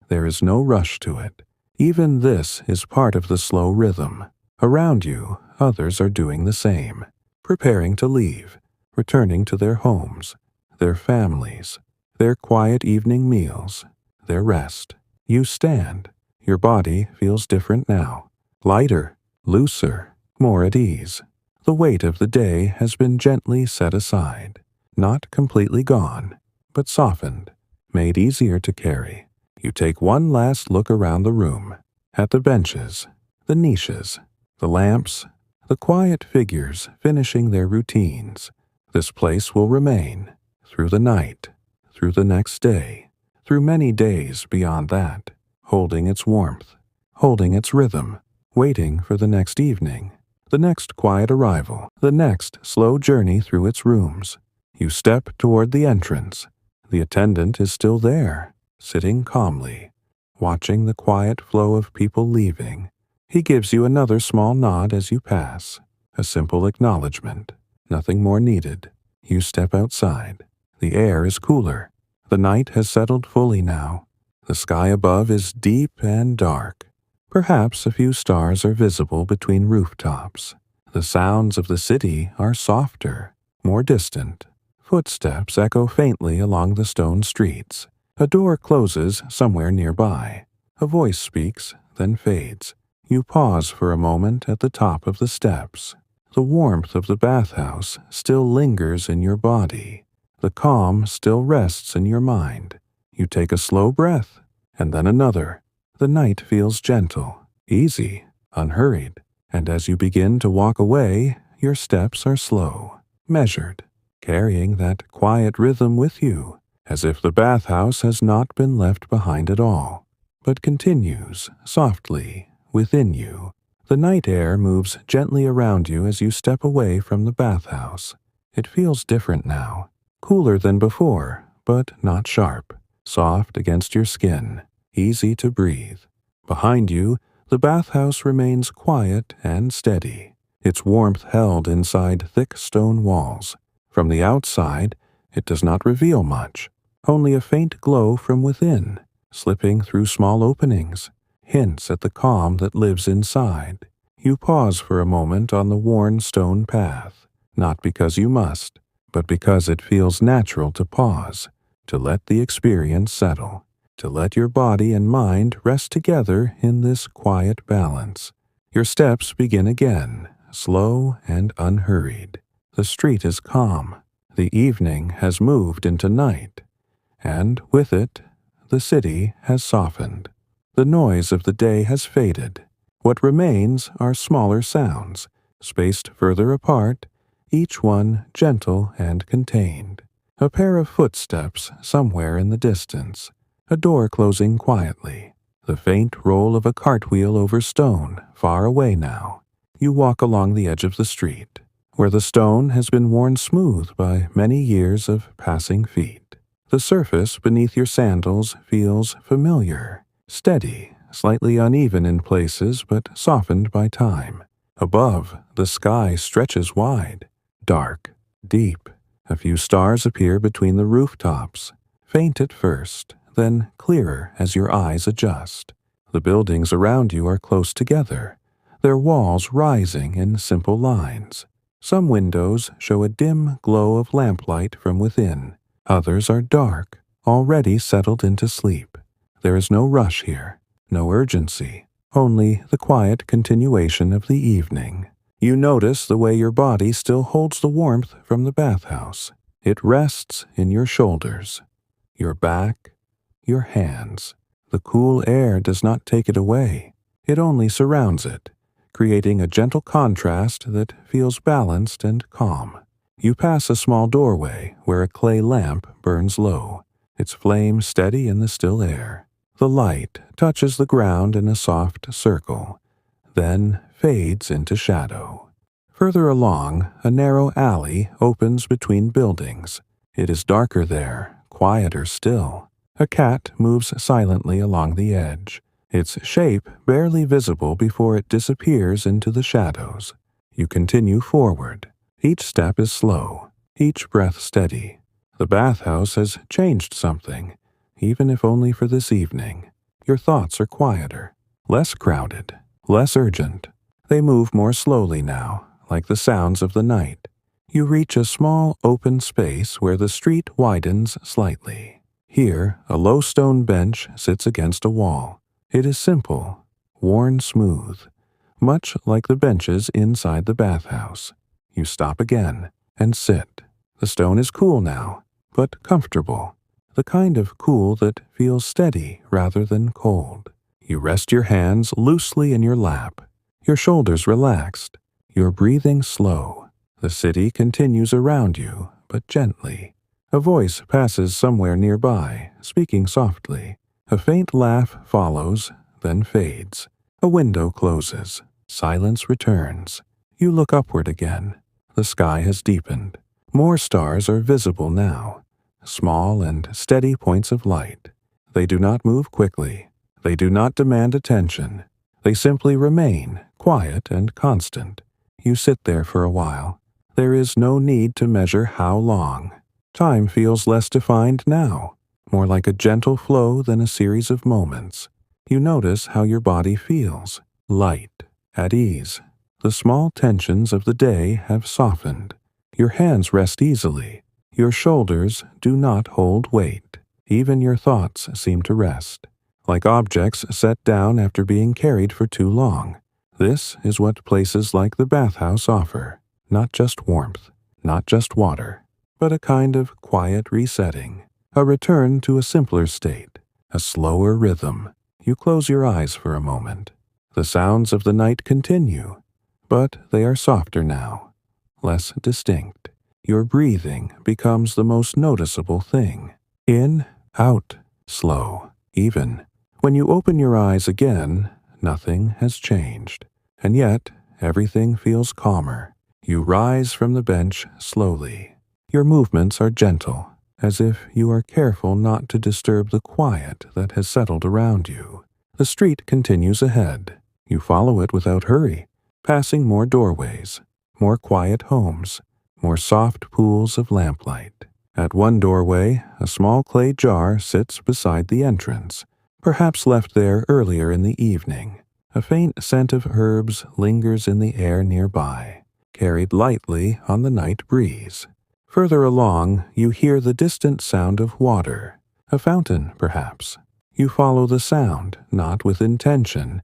Speaker 1: There is no rush to it. Even this is part of the slow rhythm. Around you, others are doing the same, preparing to leave, returning to their homes, their families, their quiet evening meals, their rest. You stand. Your body feels different now, lighter, looser, more at ease. The weight of the day has been gently set aside, not completely gone, but softened, made easier to carry. You take one last look around the room, at the benches, the niches, the lamps, the quiet figures finishing their routines. This place will remain, through the night, through the next day, through many days beyond that, holding its warmth, holding its rhythm, waiting for the next evening, the next quiet arrival, the next slow journey through its rooms. You step toward the entrance. The attendant is still there, sitting calmly, watching the quiet flow of people leaving. He gives you another small nod as you pass, a simple acknowledgement, nothing more needed. You step outside. The air is cooler. The night has settled fully now. The sky above is deep and dark. Perhaps a few stars are visible between rooftops. The sounds of the city are softer, more distant. Footsteps echo faintly along the stone streets. A door closes somewhere nearby. A voice speaks, then fades. You pause for a moment at the top of the steps. The warmth of the bathhouse still lingers in your body. The calm still rests in your mind. You take a slow breath, and then another. The night feels gentle, easy, unhurried, and as you begin to walk away, your steps are slow, measured, carrying that quiet rhythm with you, as if the bathhouse has not been left behind at all, but continues softly within you. The night air moves gently around you as you step away from the bathhouse. It feels different now, cooler than before, but not sharp, soft against your skin, easy to breathe. Behind you, the bathhouse remains quiet and steady, its warmth held inside thick stone walls. From the outside, it does not reveal much, only a faint glow from within, slipping through small openings, hints at the calm that lives inside. You pause for a moment on the worn stone path, not because you must, but because it feels natural to pause, to let the experience settle, to let your body and mind rest together in this quiet balance. Your steps begin again, slow and unhurried. The street is calm. The evening has moved into night, and with it, the city has softened. The noise of the day has faded. What remains are smaller sounds, spaced further apart, each one gentle and contained. A pair of footsteps somewhere in the distance, a door closing quietly, the faint roll of a cartwheel over stone, far away now. You walk along the edge of the street, where the stone has been worn smooth by many years of passing feet. The surface beneath your sandals feels familiar, steady, slightly uneven in places but softened by time. Above, the sky stretches wide, dark, deep. A few stars appear between the rooftops, faint at first, then clearer as your eyes adjust. The buildings around you are close together, their walls rising in simple lines. Some windows show a dim glow of lamplight from within. Others are dark, already settled into sleep. There is no rush here, no urgency, only the quiet continuation of the evening. You notice the way your body still holds the warmth from the bathhouse. It rests in your shoulders, your back, your hands. The cool air does not take it away. It only surrounds it, creating a gentle contrast that feels balanced and calm. You pass a small doorway where a clay lamp burns low, its flame steady in the still air. The light touches the ground in a soft circle, then fades into shadow. Further along, a narrow alley opens between buildings. It is darker there, quieter still. A cat moves silently along the edge, its shape barely visible before it disappears into the shadows. You continue forward. Each step is slow, each breath steady. The bathhouse has changed something, even if only for this evening. Your thoughts are quieter, less crowded, less urgent. They move more slowly now, like the sounds of the night. You reach a small open space where the street widens slightly. Here, a low stone bench sits against a wall. It is simple, worn smooth, much like the benches inside the bathhouse. You stop again and sit. The stone is cool now, but comfortable. The kind of cool that feels steady rather than cold. You rest your hands loosely in your lap, your shoulders relaxed, your breathing slow. The city continues around you, but gently. A voice passes somewhere nearby, speaking softly. A faint laugh follows, then fades. A window closes. Silence returns. You look upward again. The sky has deepened. More stars are visible now, small and steady points of light. They do not move quickly. They do not demand attention. They simply remain, quiet and constant. You sit there for a while. There is no need to measure how long. Time feels less defined now, more like a gentle flow than a series of moments. You notice how your body feels, light, at ease. The small tensions of the day have softened. Your hands rest easily. Your shoulders do not hold weight. Even your thoughts seem to rest, like objects set down after being carried for too long. This is what places like the bathhouse offer. Not just warmth, not just water, but a kind of quiet resetting, a return to a simpler state, a slower rhythm. You close your eyes for a moment. The sounds of the night continue, but they are softer now, less distinct. Your breathing becomes the most noticeable thing. In, out, slow, even. When you open your eyes again, nothing has changed, and yet everything feels calmer. You rise from the bench slowly. Your movements are gentle, as if you are careful not to disturb the quiet that has settled around you. The street continues ahead. You follow it without hurry, passing more doorways, more quiet homes, more soft pools of lamplight. At one doorway, a small clay jar sits beside the entrance, perhaps left there earlier in the evening. A faint scent of herbs lingers in the air nearby, carried lightly on the night breeze. Further along, you hear the distant sound of water, a fountain, perhaps. You follow the sound, not with intention,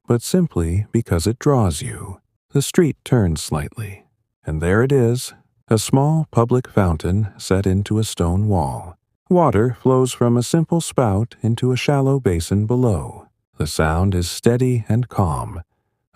Speaker 1: but simply because it draws you. The street turns slightly, and there it is, a small public fountain set into a stone wall. Water flows from a simple spout into a shallow basin below. The sound is steady and calm,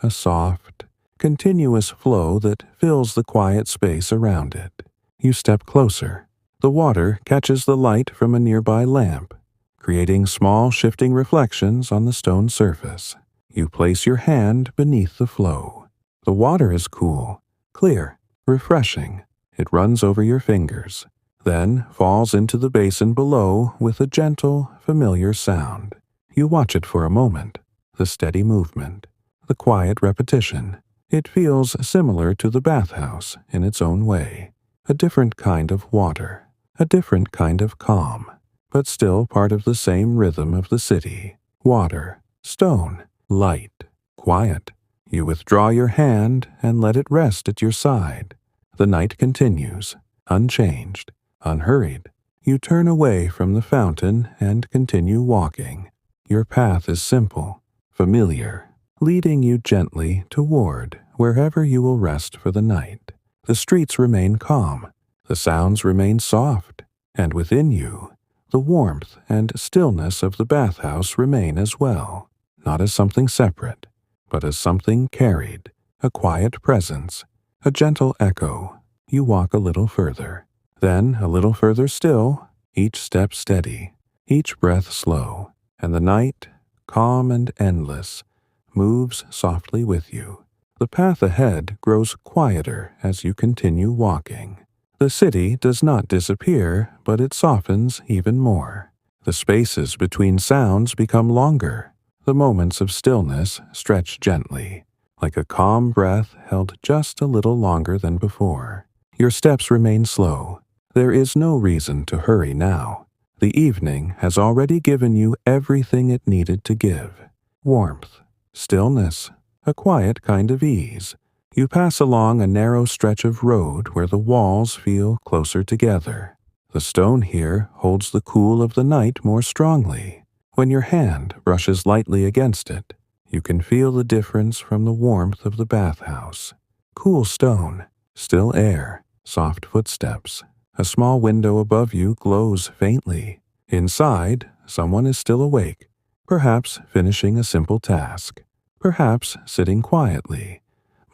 Speaker 1: a soft, continuous flow that fills the quiet space around it. You step closer. The water catches the light from a nearby lamp, creating small shifting reflections on the stone surface. You place your hand beneath the flow. The water is cool, clear, refreshing. It runs over your fingers. then falls into the basin below with a gentle, familiar sound. You watch it for a moment, the steady movement, the quiet repetition. It feels similar to the bathhouse in its own way, a different kind of water, a different kind of calm, but still part of the same rhythm of the city. Water, stone, light, quiet. You withdraw your hand and let it rest at your side. The night continues, unchanged, unhurried. You turn away from the fountain and continue walking. Your path is simple, familiar, leading you gently toward wherever you will rest for the night. The streets remain calm, the sounds remain soft, and within you, the warmth and stillness of the bathhouse remain as well, not as something separate, but as something carried, a quiet presence, a gentle echo. You walk a little further, then a little further still, each step steady, each breath slow, and the night, calm and endless, moves softly with you. The path ahead grows quieter as you continue walking. The city does not disappear, but it softens even more. The spaces between sounds become longer. The moments of stillness stretch gently, like a calm breath held just a little longer than before. Your steps remain slow. There is no reason to hurry now. The evening has already given you everything it needed to give. Warmth, stillness, a quiet kind of ease. You pass along a narrow stretch of road where the walls feel closer together. The stone here holds the cool of the night more strongly. When your hand brushes lightly against it, you can feel the difference from the warmth of the bathhouse. Cool stone, still air, soft footsteps. A small window above you glows faintly. Inside, someone is still awake, perhaps finishing a simple task, perhaps sitting quietly,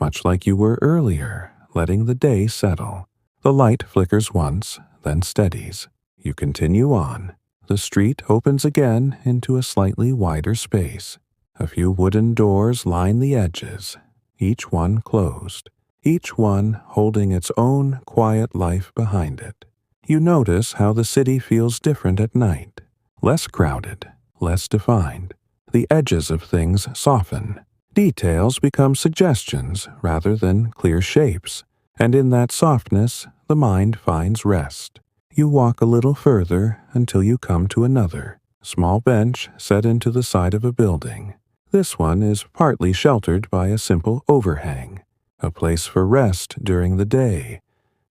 Speaker 1: much like you were earlier, letting the day settle. The light flickers once, then steadies. You continue on. The street opens again into a slightly wider space. A few wooden doors line the edges, each one closed, each one holding its own quiet life behind it. You notice how the city feels different at night, less crowded, less defined. The edges of things soften. Details become suggestions rather than clear shapes, and in that softness, the mind finds rest. You walk a little further until you come to another, small bench set into the side of a building. This one is partly sheltered by a simple overhang, a place for rest during the day,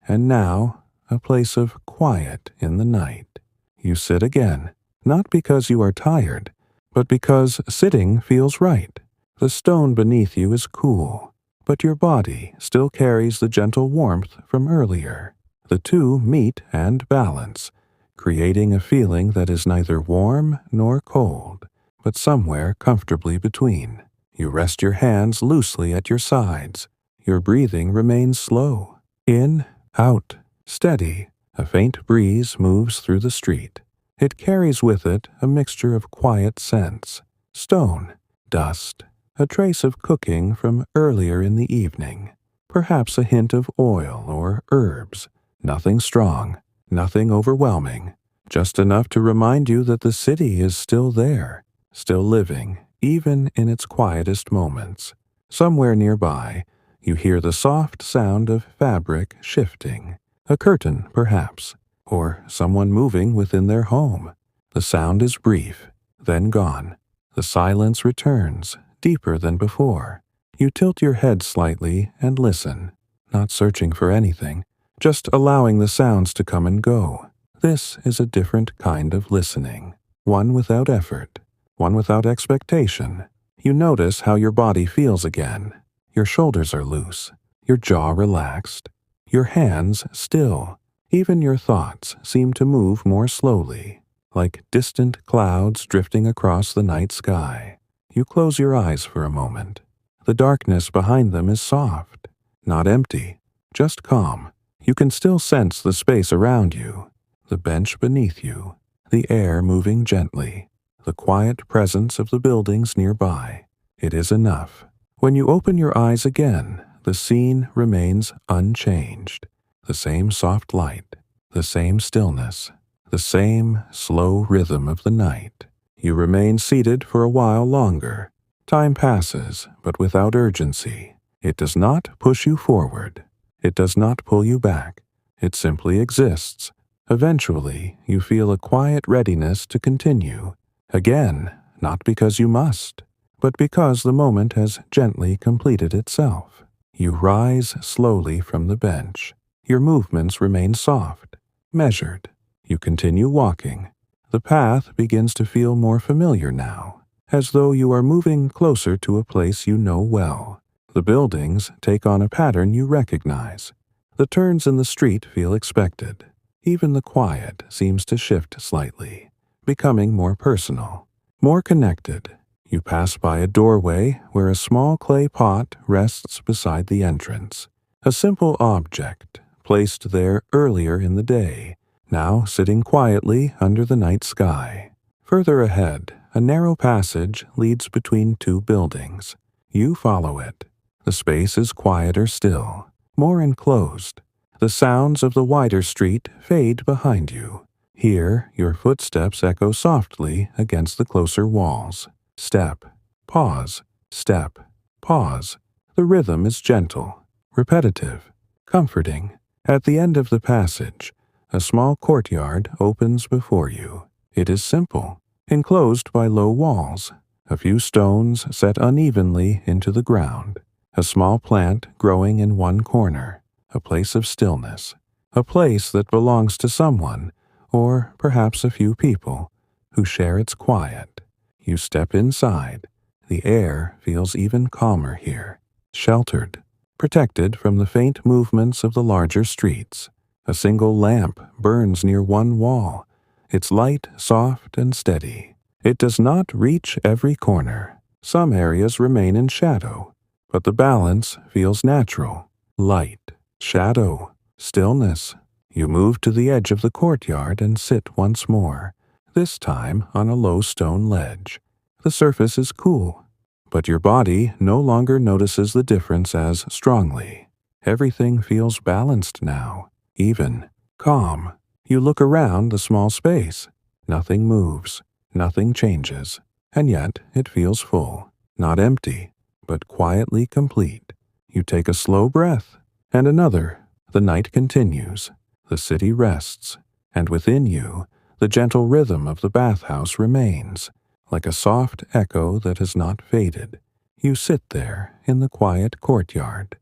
Speaker 1: and now a place of quiet in the night. You sit again, not because you are tired, but because sitting feels right. The stone beneath you is cool, but your body still carries the gentle warmth from earlier. The two meet and balance, creating a feeling that is neither warm nor cold, but somewhere comfortably between. You rest your hands loosely at your sides. Your breathing remains slow. In, out, steady. A faint breeze moves through the street. It carries with it a mixture of quiet scents, stone, dust, a trace of cooking from earlier in the evening, perhaps a hint of oil or herbs. Nothing strong, nothing overwhelming, just enough to remind you that the city is still there, still living, even in its quietest moments. Somewhere nearby, you hear the soft sound of fabric shifting, a curtain perhaps, or someone moving within their home. The sound is brief, then gone. The silence returns, deeper than before. You tilt your head slightly and listen, not searching for anything, just allowing the sounds to come and go. This is a different kind of listening, one without effort, one without expectation. You notice how your body feels again. Your shoulders are loose, your jaw relaxed, your hands still. Even your thoughts seem to move more slowly, like distant clouds drifting across the night sky. You close your eyes for a moment. The darkness behind them is soft, not empty, just calm. You can still sense the space around you, the bench beneath you, the air moving gently, the quiet presence of the buildings nearby. It is enough. When you open your eyes again, the scene remains unchanged. The same soft light, the same stillness, the same slow rhythm of the night. You remain seated for a while longer. Time passes, but without urgency. It does not push you forward. It does not pull you back. It simply exists. Eventually, you feel a quiet readiness to continue. Again, not because you must, but because the moment has gently completed itself. You rise slowly from the bench. Your movements remain soft, measured. You continue walking. The path begins to feel more familiar now, as though you are moving closer to a place you know well. The buildings take on a pattern you recognize. The turns in the street feel expected. Even the quiet seems to shift slightly, becoming more personal, more connected. You pass by a doorway where a small clay pot rests beside the entrance. A simple object, placed there earlier in the day, now sitting quietly under the night sky. Further ahead, a narrow passage leads between two buildings. You follow it. The space is quieter still, more enclosed. The sounds of the wider street fade behind you. Here, your footsteps echo softly against the closer walls. Step, pause, step, pause. The rhythm is gentle, repetitive, comforting. At the end of the passage, a small courtyard opens before you. It is simple, enclosed by low walls, a few stones set unevenly into the ground, a small plant growing in one corner, a place of stillness, a place that belongs to someone, or perhaps a few people, who share its quiet. You step inside. The air feels even calmer here, sheltered, protected from the faint movements of the larger streets. A single lamp burns near one wall, its light soft and steady. It does not reach every corner. Some areas remain in shadow, but the balance feels natural. Light, shadow, stillness. You move to the edge of the courtyard and sit once more, this time on a low stone ledge. The surface is cool, but your body no longer notices the difference as strongly. Everything feels balanced now, even, calm. You look around the small space. Nothing moves, nothing changes, and yet it feels full, not empty, but quietly complete. You take a slow breath, and another. The night continues. The city rests, and within you, the gentle rhythm of the bathhouse remains, like a soft echo that has not faded. You sit there in the quiet courtyard,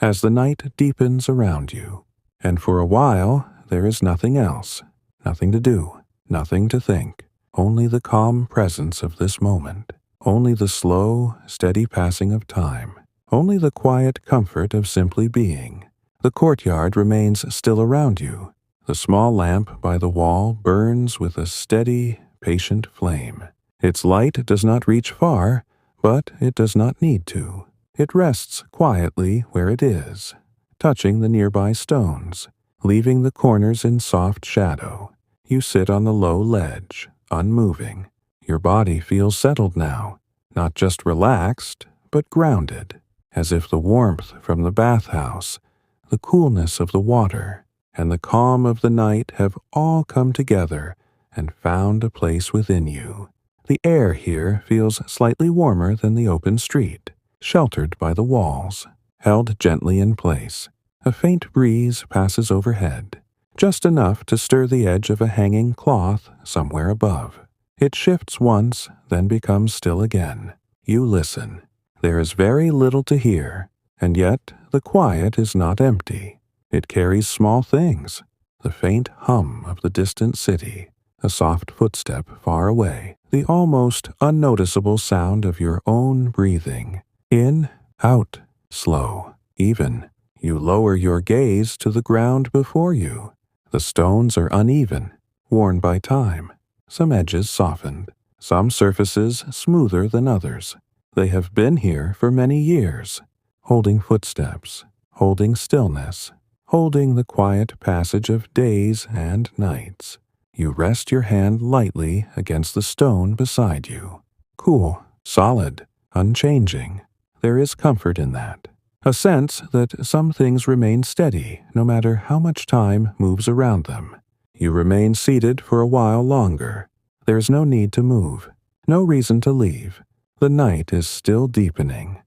Speaker 1: as the night deepens around you, and for a while there is nothing else, nothing to do, nothing to think, only the calm presence of this moment, only the slow, steady passing of time, only the quiet comfort of simply being. The courtyard remains still around you. The small lamp by the wall burns with a steady, patient flame. Its light does not reach far, but it does not need to. It rests quietly where it is, touching the nearby stones, leaving the corners in soft shadow. You sit on the low ledge, unmoving. Your body feels settled now, not just relaxed, but grounded, as if the warmth from the bathhouse, the coolness of the water, and the calm of the night have all come together and found a place within you. The air here feels slightly warmer than the open street, sheltered by the walls, held gently in place. A faint breeze passes overhead, just enough to stir the edge of a hanging cloth somewhere above. It shifts once, then becomes still again. You listen. There is very little to hear, and yet the quiet is not empty. It carries small things, the faint hum of the distant city, a soft footstep far away, the almost unnoticeable sound of your own breathing. In, out, slow, even. You lower your gaze to the ground before you. The stones are uneven, worn by time, some edges softened, some surfaces smoother than others. They have been here for many years, holding footsteps, holding stillness, holding the quiet passage of days and nights. You rest your hand lightly against the stone beside you. Cool, solid, unchanging. There is comfort in that. A sense that some things remain steady no matter how much time moves around them. You remain seated for a while longer. There is no need to move, no reason to leave. The night is still deepening,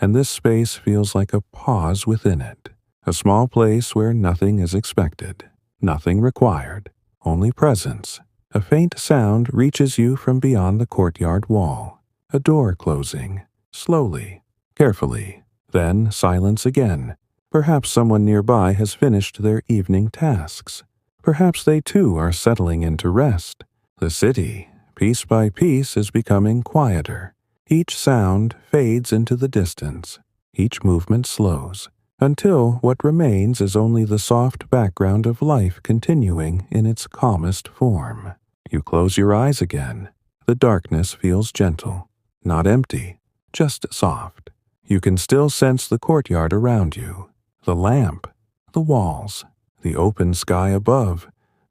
Speaker 1: and this space feels like a pause within it, a small place where nothing is expected, nothing required, only presence. A faint sound reaches you from beyond the courtyard wall, a door closing, slowly, carefully, then silence again. Perhaps someone nearby has finished their evening tasks. Perhaps they too are settling into rest. The city, piece by piece, is becoming quieter. Each sound fades into the distance. Each movement slows, until what remains is only the soft background of life continuing in its calmest form. You close your eyes again. The darkness feels gentle, not empty, just soft. You can still sense the courtyard around you, the lamp, the walls, the open sky above,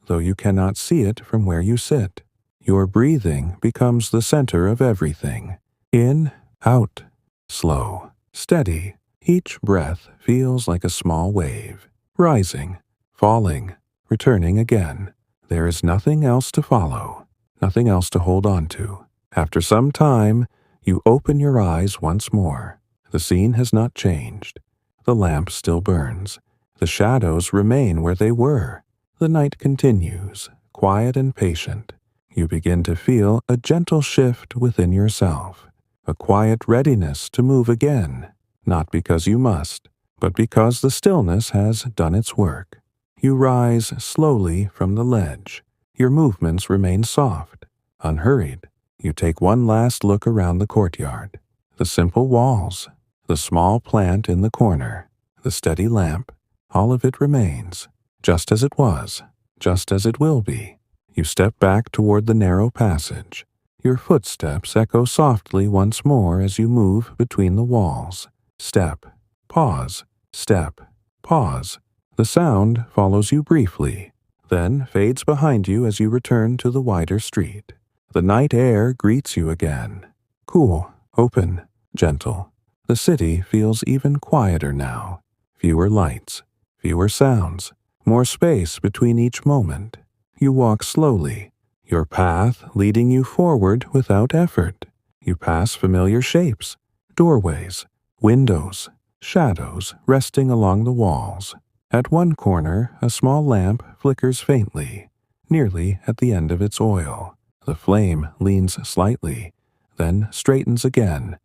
Speaker 1: though you cannot see it from where you sit. Your breathing becomes the center of everything. In, out, slow, steady. Each breath feels like a small wave, rising, falling, returning again. There is nothing else to follow, nothing else to hold on to. After some time, you open your eyes once more. The scene has not changed. The lamp still burns. The shadows remain where they were. The night continues, quiet and patient. You begin to feel a gentle shift within yourself, a quiet readiness to move again, not because you must, but because the stillness has done its work. You rise slowly from the ledge. Your movements remain soft, unhurried. You take one last look around the courtyard. The simple walls, the small plant in the corner, the steady lamp, all of it remains, just as it was, just as it will be. You step back toward the narrow passage. Your footsteps echo softly once more as you move between the walls. Step, pause, step, pause. The sound follows you briefly, then fades behind you as you return to the wider street. The night air greets you again. Cool, open, gentle. The city feels even quieter now. Fewer lights, fewer sounds, more space between each moment. You walk slowly, your path leading you forward without effort. You pass familiar shapes, doorways, windows, shadows resting along the walls. At one corner, a small lamp flickers faintly, nearly at the end of its oil. The flame leans slightly, then straightens again,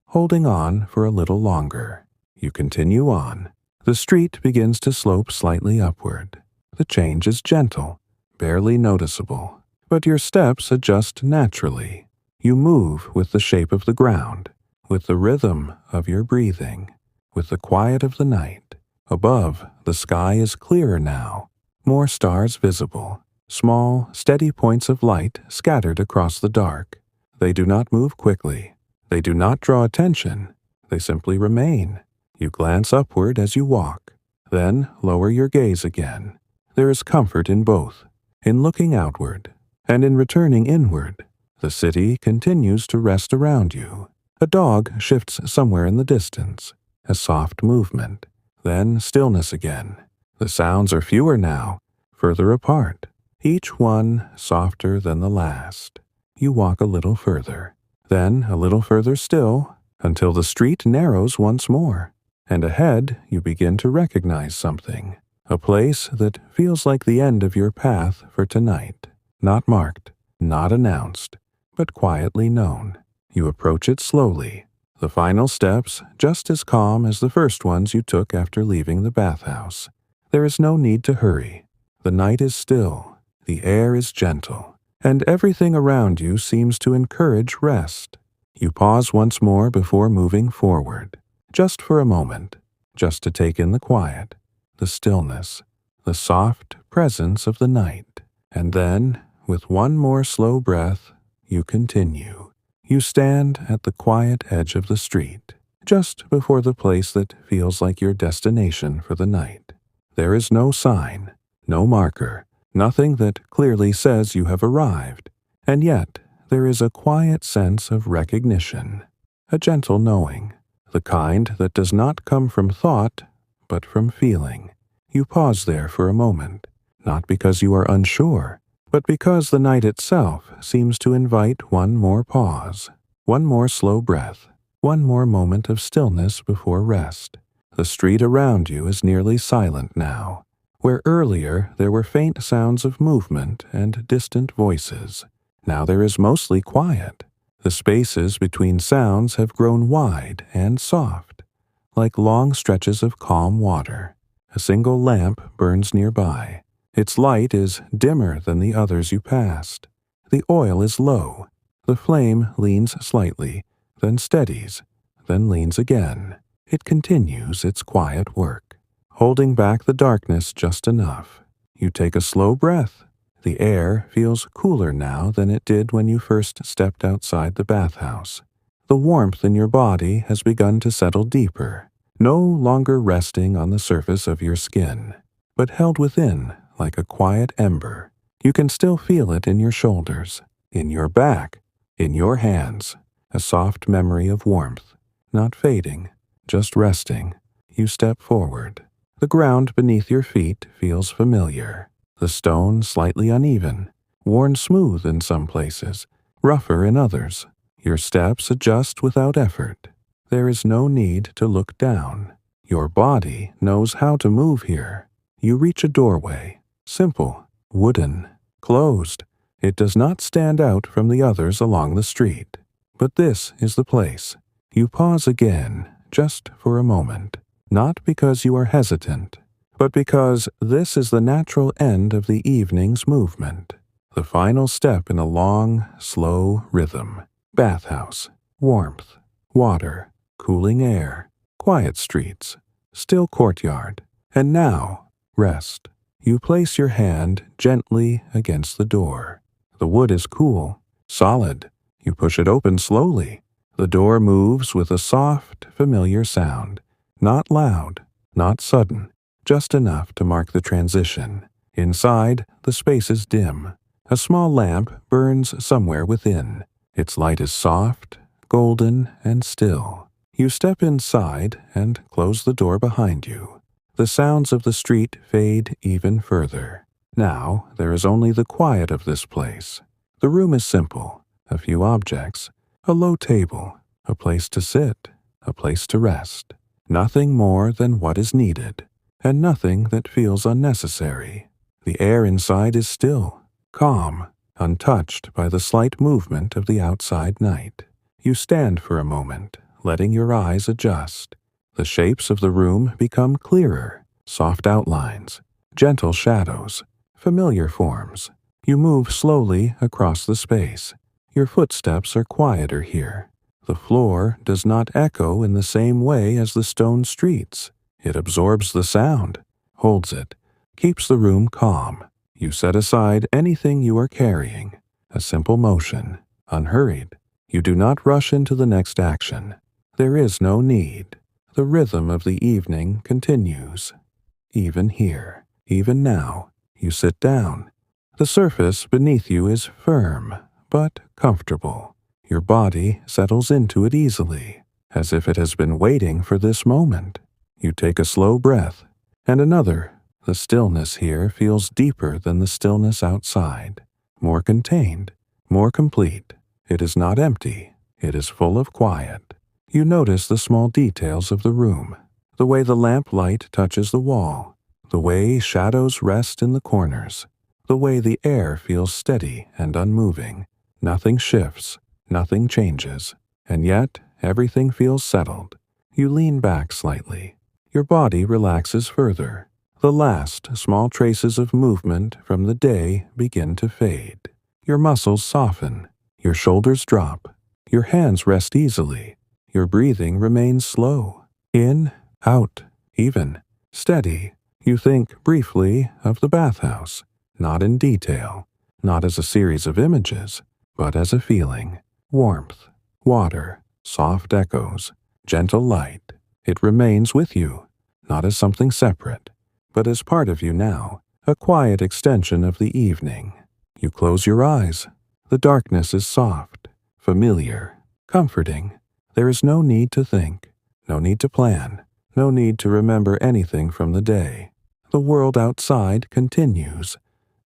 Speaker 1: holding on for a little longer. You continue on. The street begins to slope slightly upward. The change is gentle, barely noticeable, but your steps adjust naturally. You move with the shape of the ground, with the rhythm of your breathing, with the quiet of the night. Above, the sky is clearer now, more stars visible, small, steady points of light scattered across the dark. They do not move quickly. They do not draw attention. They simply remain. You glance upward as you walk, then lower your gaze again. There is comfort in both, in looking outward and in returning inward. The city continues to rest around you. A dog shifts somewhere in the distance, a soft movement, then stillness again. The sounds are fewer now, further apart, each one softer than the last. You walk a little further, then a little further still, until the street narrows once more, and ahead you begin to recognize something, a place that feels like the end of your path for tonight, not marked, not announced, but quietly known. You approach it slowly, the final steps just as calm as the first ones you took after leaving the bathhouse. There is no need to hurry. The night is still, the air is gentle, and everything around you seems to encourage rest. You pause once more before moving forward, just for a moment, just to take in the quiet, the stillness, the soft presence of the night. And then, with one more slow breath, you continue. You stand at the quiet edge of the street, just before the place that feels like your destination for the night. There is no sign, no marker, nothing that clearly says you have arrived, and yet there is a quiet sense of recognition, a gentle knowing. the kind that does not come from thought, but from feeling. You pause there for a moment, not because you are unsure, but because the night itself seems to invite one more pause, one more slow breath, one more moment of stillness before rest. The street around you is nearly silent now, where earlier there were faint sounds of movement and distant voices. Now there is mostly quiet. The spaces between sounds have grown wide and soft, like long stretches of calm water. A single lamp burns nearby. Its light is dimmer than the others you passed. The oil is low. The flame leans slightly, then steadies, then leans again. It continues its quiet work, holding back the darkness just enough. You take a slow breath. The air feels cooler now than it did when you first stepped outside the bathhouse. The warmth in your body has begun to settle deeper, no longer resting on the surface of your skin, but held within like a quiet ember. You can still feel it in your shoulders, in your back, in your hands, a soft memory of warmth, not fading, just resting. You step forward. The ground beneath your feet feels familiar. The stone slightly uneven, worn smooth in some places, rougher in others. Your steps adjust without effort. There is no need to look down. Your body knows how to move here. You reach a doorway, simple, wooden, closed. It does not stand out from the others along the street. But this is the place. You pause again, just for a moment, not because you are hesitant, but because this is the natural end of the evening's movement, the final step in a long, slow rhythm. Bathhouse, warmth, water, cooling air, quiet streets, still courtyard, and now, rest. You place your hand gently against the door. The wood is cool, solid. You push it open slowly. The door moves with a soft, familiar sound, not loud, not sudden, just enough to mark the transition. Inside, the space is dim. A small lamp burns somewhere within. Its light is soft, golden, and still. You step inside and close the door behind you. The sounds of the street fade even further. Now there is only the quiet of this place. The room is simple. A few objects, a low table, a place to sit, a place to rest. Nothing more than what is needed, and nothing that feels unnecessary. The air inside is still, calm, untouched by the slight movement of the outside night. You stand for a moment, letting your eyes adjust. The shapes of the room become clearer, soft outlines, gentle shadows, familiar forms. You move slowly across the space. Your footsteps are quieter here. The floor does not echo in the same way as the stone streets. It absorbs the sound, holds it, keeps the room calm. You set aside anything you are carrying, a simple motion, unhurried. You do not rush into the next action. There is no need. The rhythm of the evening continues. Even here, even now, you sit down. The surface beneath you is firm, but comfortable. Your body settles into it easily, as if it has been waiting for this moment. You take a slow breath, and another. The stillness here feels deeper than the stillness outside, more contained, more complete. It is not empty. It is full of quiet. You notice the small details of the room, the way the lamplight touches the wall, the way shadows rest in the corners, the way the air feels steady and unmoving. Nothing shifts, nothing changes, and yet everything feels settled. You lean back slightly. Your body relaxes further. The last small traces of movement from the day begin to fade. Your muscles soften. Your shoulders drop. Your hands rest easily. Your breathing remains slow. In, out, even, steady. You think briefly of the bathhouse, not in detail, not as a series of images, but as a feeling. Warmth, water, soft echoes, gentle light. It remains with you, not as something separate, but as part of you now, a quiet extension of the evening. You close your eyes. The darkness is soft, familiar, comforting. There is no need to think. No need to plan. No need to remember anything from the day. The world outside continues,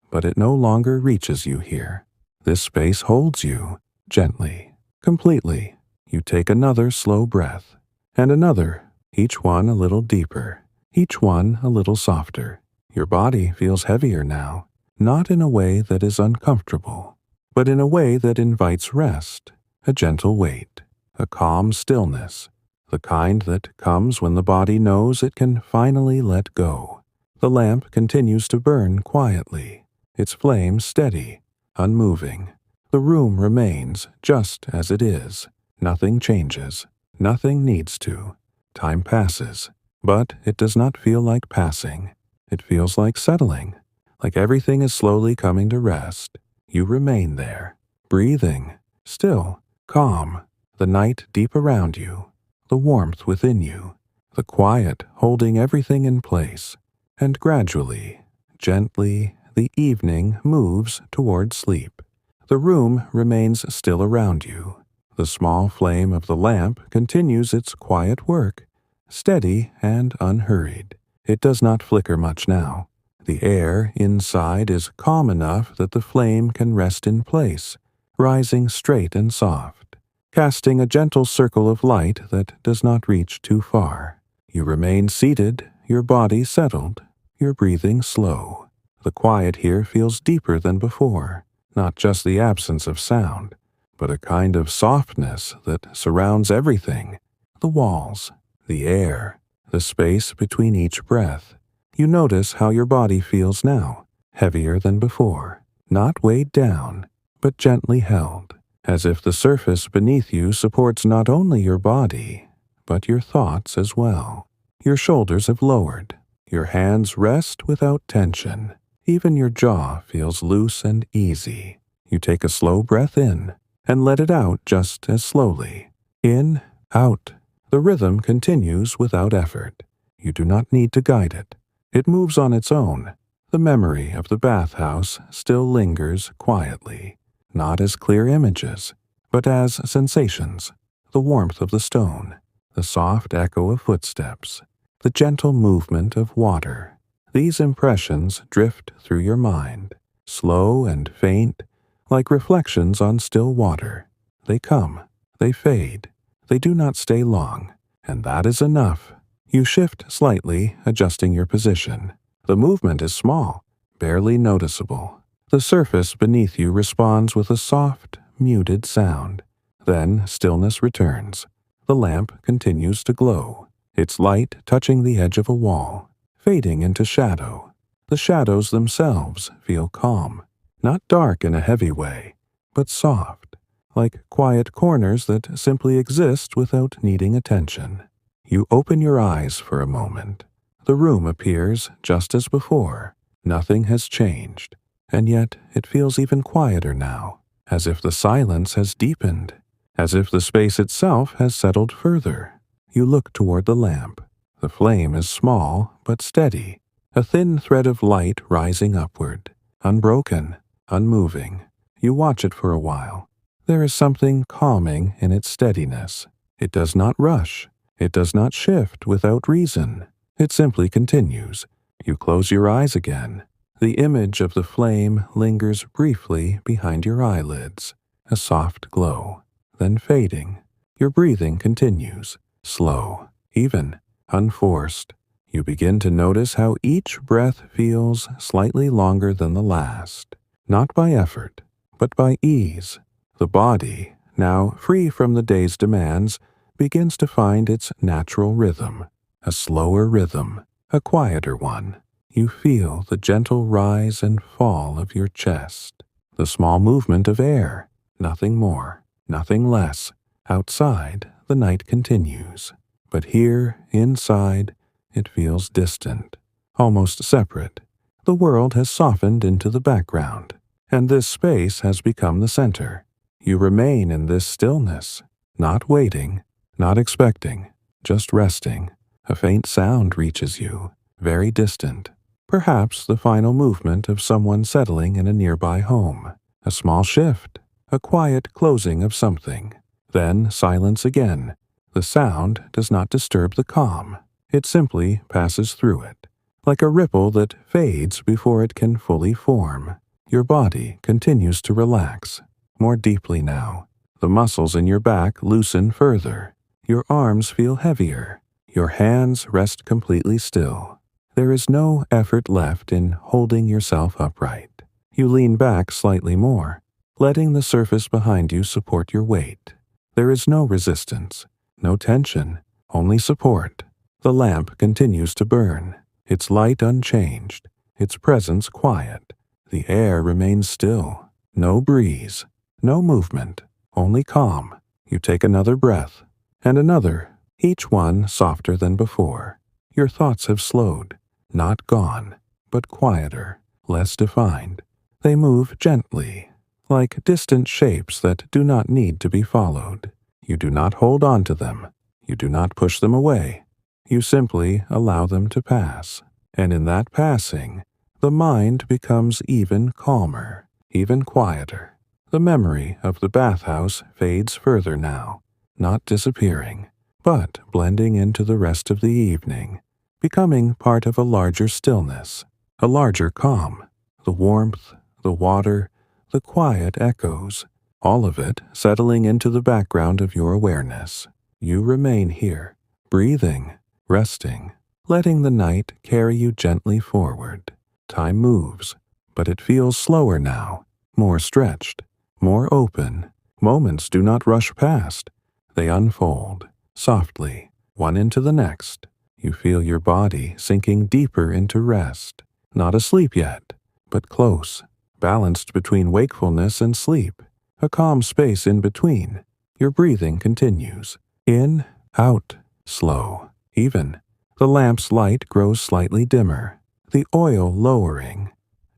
Speaker 1: but it no longer reaches you here. This space holds you, gently, completely. You take another slow breath, and another, each one a little deeper, each one a little softer. Your body feels heavier now, not in a way that is uncomfortable, but in a way that invites rest, a gentle weight, a calm stillness, the kind that comes when the body knows it can finally let go. The lamp continues to burn quietly, its flame steady, unmoving. The room remains just as it is. Nothing changes. Nothing needs to. Time passes, but it does not feel like passing. It feels like settling, like everything is slowly coming to rest. You remain there, breathing, still, calm, the night deep around you, the warmth within you, the quiet holding everything in place, and gradually, gently, the evening moves toward sleep. The room remains still around you. The small flame of the lamp continues its quiet work, steady and unhurried. It does not flicker much now. The air inside is calm enough that the flame can rest in place, rising straight and soft, casting a gentle circle of light that does not reach too far. You remain seated, your body settled, your breathing slow. The quiet here feels deeper than before, not just the absence of sound, but a kind of softness that surrounds everything, the walls, the air, the space between each breath. You notice how your body feels now, heavier than before, not weighed down, but gently held, as if the surface beneath you supports not only your body, but your thoughts as well. Your shoulders have lowered, your hands rest without tension, even your jaw feels loose and easy. You take a slow breath in, and let it out just as slowly. In, out. The rhythm continues without effort. You do not need to guide it. It moves on its own. The memory of the bathhouse still lingers quietly, not as clear images, but as sensations. The warmth of the stone, the soft echo of footsteps, the gentle movement of water. These impressions drift through your mind, slow and faint, like reflections on still water. They come, they fade, they do not stay long, and that is enough. You shift slightly, adjusting your position. The movement is small, barely noticeable. The surface beneath you responds with a soft, muted sound. Then stillness returns. The lamp continues to glow, its light touching the edge of a wall, fading into shadow. The shadows themselves feel calm, not dark in a heavy way, but soft, like quiet corners that simply exist without needing attention. You open your eyes for a moment. The room appears just as before. Nothing has changed, and yet it feels even quieter now, as if the silence has deepened, as if the space itself has settled further. You look toward the lamp. The flame is small but steady, a thin thread of light rising upward, unbroken, unmoving. You watch it for a while. There is something calming in its steadiness. It does not rush. It does not shift without reason. It simply continues. You close your eyes again. The image of the flame lingers briefly behind your eyelids, a soft glow, then fading. Your breathing continues, slow, even, unforced. You begin to notice how each breath feels slightly longer than the last, not by effort, but by ease. The body, now free from the day's demands, begins to find its natural rhythm, a slower rhythm, a quieter one. You feel the gentle rise and fall of your chest, the small movement of air, nothing more, nothing less. Outside, the night continues, but here, inside, it feels distant, almost separate. The world has softened into the background, and this space has become the center. You remain in this stillness, not waiting, not expecting, just resting. A faint sound reaches you, very distant. Perhaps the final movement of someone settling in a nearby home. A small shift, a quiet closing of something. Then silence again, The sound does not disturb the calm. It simply passes through it, like a ripple that fades before it can fully form. Your body continues to relax, more deeply now. The muscles in your back loosen further. Your arms feel heavier. Your hands rest completely still. There is no effort left in holding yourself upright. You lean back slightly more, letting the surface behind you support your weight. There is no resistance, no tension, only support. The lamp continues to burn, its light unchanged, its presence quiet. The air remains still. No breeze, no movement, only calm. You take another breath, and another, each one softer than before. Your thoughts have slowed, not gone, but quieter, less defined. They move gently, like distant shapes that do not need to be followed. You do not hold on to them. You do not push them away. You simply allow them to pass. And in that passing, the mind becomes even calmer, even quieter. The memory of the bathhouse fades further now, not disappearing, but blending into the rest of the evening, becoming part of a larger stillness, a larger calm. The warmth, the water, the quiet echoes, all of it settling into the background of your awareness. You remain here, breathing, resting, letting the night carry you gently forward. Time moves, but it feels slower now, more stretched, more open. Moments do not rush past. They unfold, softly, one into the next. You feel your body sinking deeper into rest. Not asleep yet, but close, balanced between wakefulness and sleep. A calm space in between. Your breathing continues. In, out, slow, even. The lamp's light grows slightly dimmer, the oil lowering,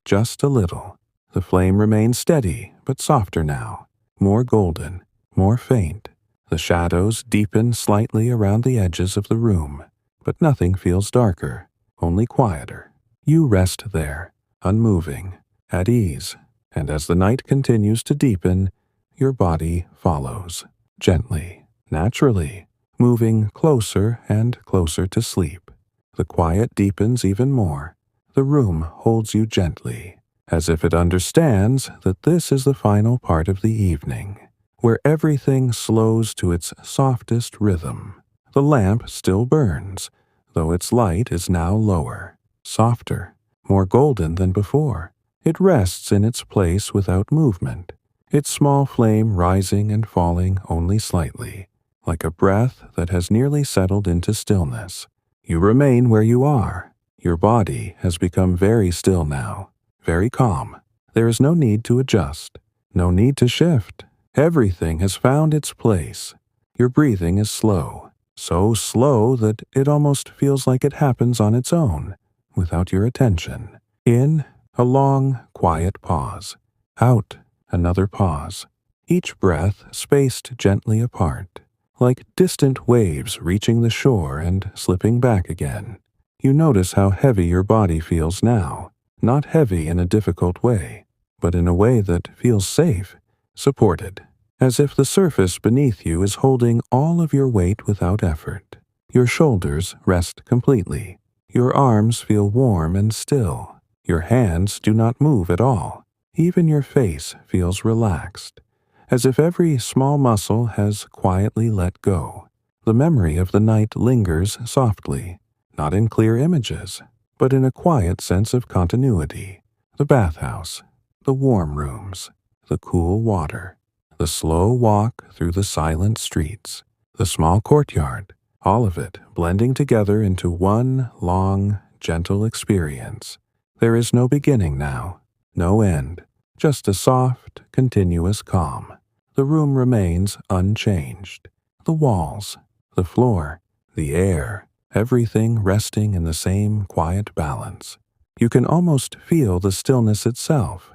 Speaker 1: just a little. The flame remains steady, but softer now, more golden, more faint. The shadows deepen slightly around the edges of the room, but nothing feels darker, only quieter. You rest there, unmoving, at ease, and as the night continues to deepen, your body follows, gently, naturally, moving closer and closer to sleep. The quiet deepens even more. The room holds you gently, as if it understands that this is the final part of the evening, where everything slows to its softest rhythm. The lamp still burns, though its light is now lower, softer, more golden than before. It rests in its place without movement, its small flame rising and falling only slightly, like a breath that has nearly settled into stillness. You remain where you are. Your body has become very still now, very calm. There is no need to adjust, no need to shift. Everything has found its place. Your breathing is slow, so slow that it almost feels like it happens on its own, without your attention. In, a long, quiet pause. Out, another pause. Each breath spaced gently apart, like distant waves reaching the shore and slipping back again. You notice how heavy your body feels now, not heavy in a difficult way, but in a way that feels safe, supported, as if the surface beneath you is holding all of your weight without effort. Your shoulders rest completely. Your arms feel warm and still. Your hands do not move at all. Even your face feels relaxed, as if every small muscle has quietly let go. The memory of the night lingers softly, not in clear images, but in a quiet sense of continuity. The bathhouse, the warm rooms, the cool water, the slow walk through the silent streets, the small courtyard, all of it blending together into one long, gentle experience. There is no beginning now, no end, just a soft, continuous calm. The room remains unchanged. The walls, the floor, the air, everything resting in the same quiet balance. You can almost feel the stillness itself,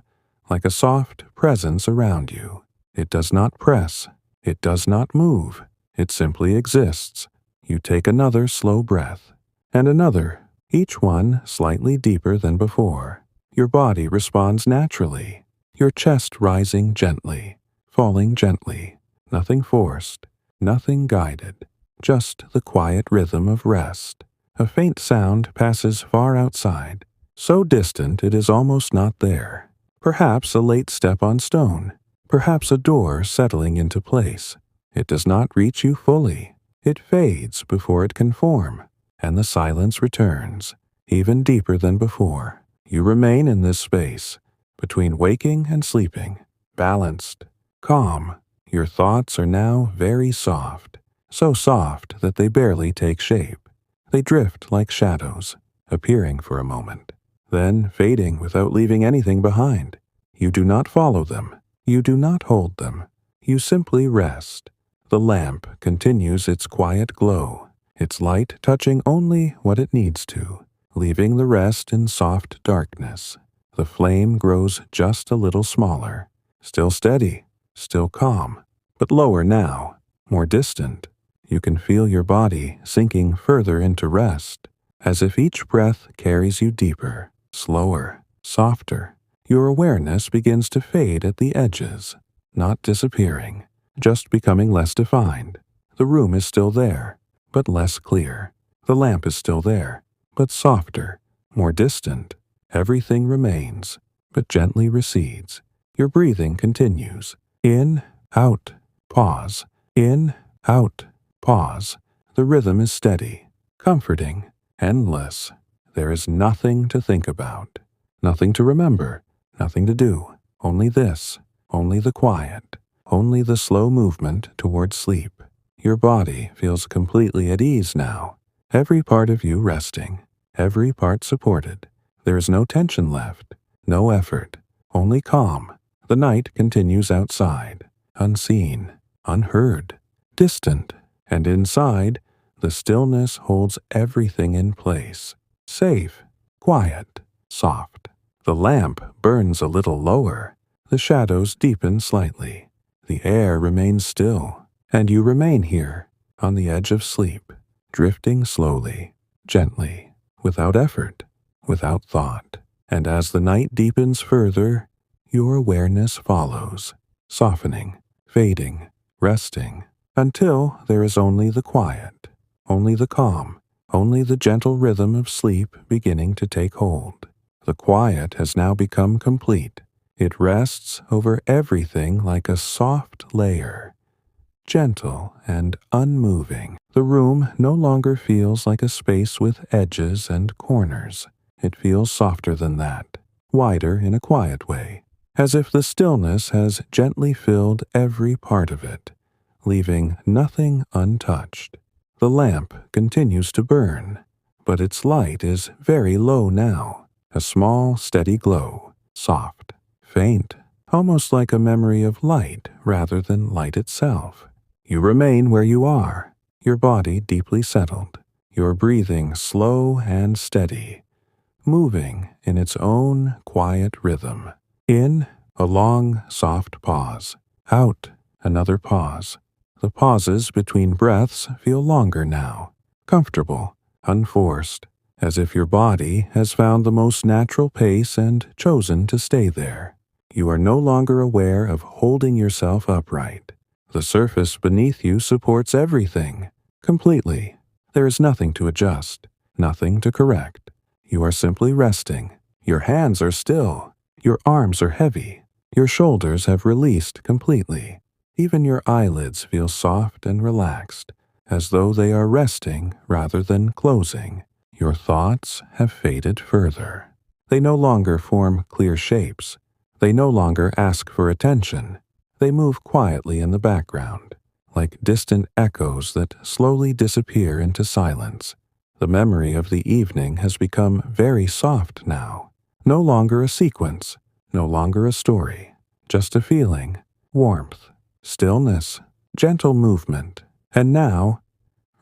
Speaker 1: like a soft presence around you. It does not press, it does not move, it simply exists. You take another slow breath, and another, each one slightly deeper than before. Your body responds naturally, your chest rising gently, falling gently, nothing forced, nothing guided, just the quiet rhythm of rest. A faint sound passes far outside, so distant it is almost not there. Perhaps a late step on stone, perhaps a door settling into place. It does not reach you fully. It fades before it can form, and the silence returns, even deeper than before. You remain in this space, between waking and sleeping, balanced, calm. Your thoughts are now very soft, so soft that they barely take shape. They drift like shadows, appearing for a moment, then fading without leaving anything behind. You do not follow them. You do not hold them. You simply rest. The lamp continues its quiet glow, its light touching only what it needs to, leaving the rest in soft darkness. The flame grows just a little smaller, still steady, still calm, but lower now, more distant. You can feel your body sinking further into rest, as if each breath carries you deeper, slower, softer. Your awareness begins to fade at the edges, not disappearing, just becoming less defined. The room is still there, but less clear. The lamp is still there, but softer, more distant. Everything remains, but gently recedes. Your breathing continues. In, out, pause. In, out, pause. The rhythm is steady, comforting, endless. There is nothing to think about, nothing to remember, nothing to do. Only this, only the quiet, only the slow movement toward sleep. Your body feels completely at ease now, every part of you resting, every part supported. There is no tension left, no effort, only calm. The night continues outside, unseen, unheard, distant, and inside, the stillness holds everything in place, safe, quiet, soft. The lamp burns a little lower, the shadows deepen slightly, the air remains still, and you remain here, on the edge of sleep, drifting slowly, gently, without effort, without thought. And as the night deepens further, your awareness follows, softening, fading, resting, until there is only the quiet, only the calm, only the gentle rhythm of sleep beginning to take hold. The quiet has now become complete. It rests over everything like a soft layer, gentle and unmoving. The room no longer feels like a space with edges and corners. It feels softer than that, wider in a quiet way, as if the stillness has gently filled every part of it, leaving nothing untouched. The lamp continues to burn, but its light is very low now, a small, steady glow, soft, faint, almost like a memory of light rather than light itself. You remain where you are, your body deeply settled, your breathing slow and steady, moving in its own quiet rhythm. In, a long, soft pause. Out, another pause. The pauses between breaths feel longer now, comfortable, unforced, as if your body has found the most natural pace and chosen to stay there. You are no longer aware of holding yourself upright. The surface beneath you supports everything, completely. There is nothing to adjust, nothing to correct. You are simply resting. Your hands are still. Your arms are heavy. Your shoulders have released completely. Even your eyelids feel soft and relaxed, as though they are resting rather than closing. Your thoughts have faded further. They no longer form clear shapes. They no longer ask for attention. They move quietly in the background, like distant echoes that slowly disappear into silence. The memory of the evening has become very soft now. No longer a sequence, no longer a story, just a feeling, warmth, stillness, gentle movement, and now,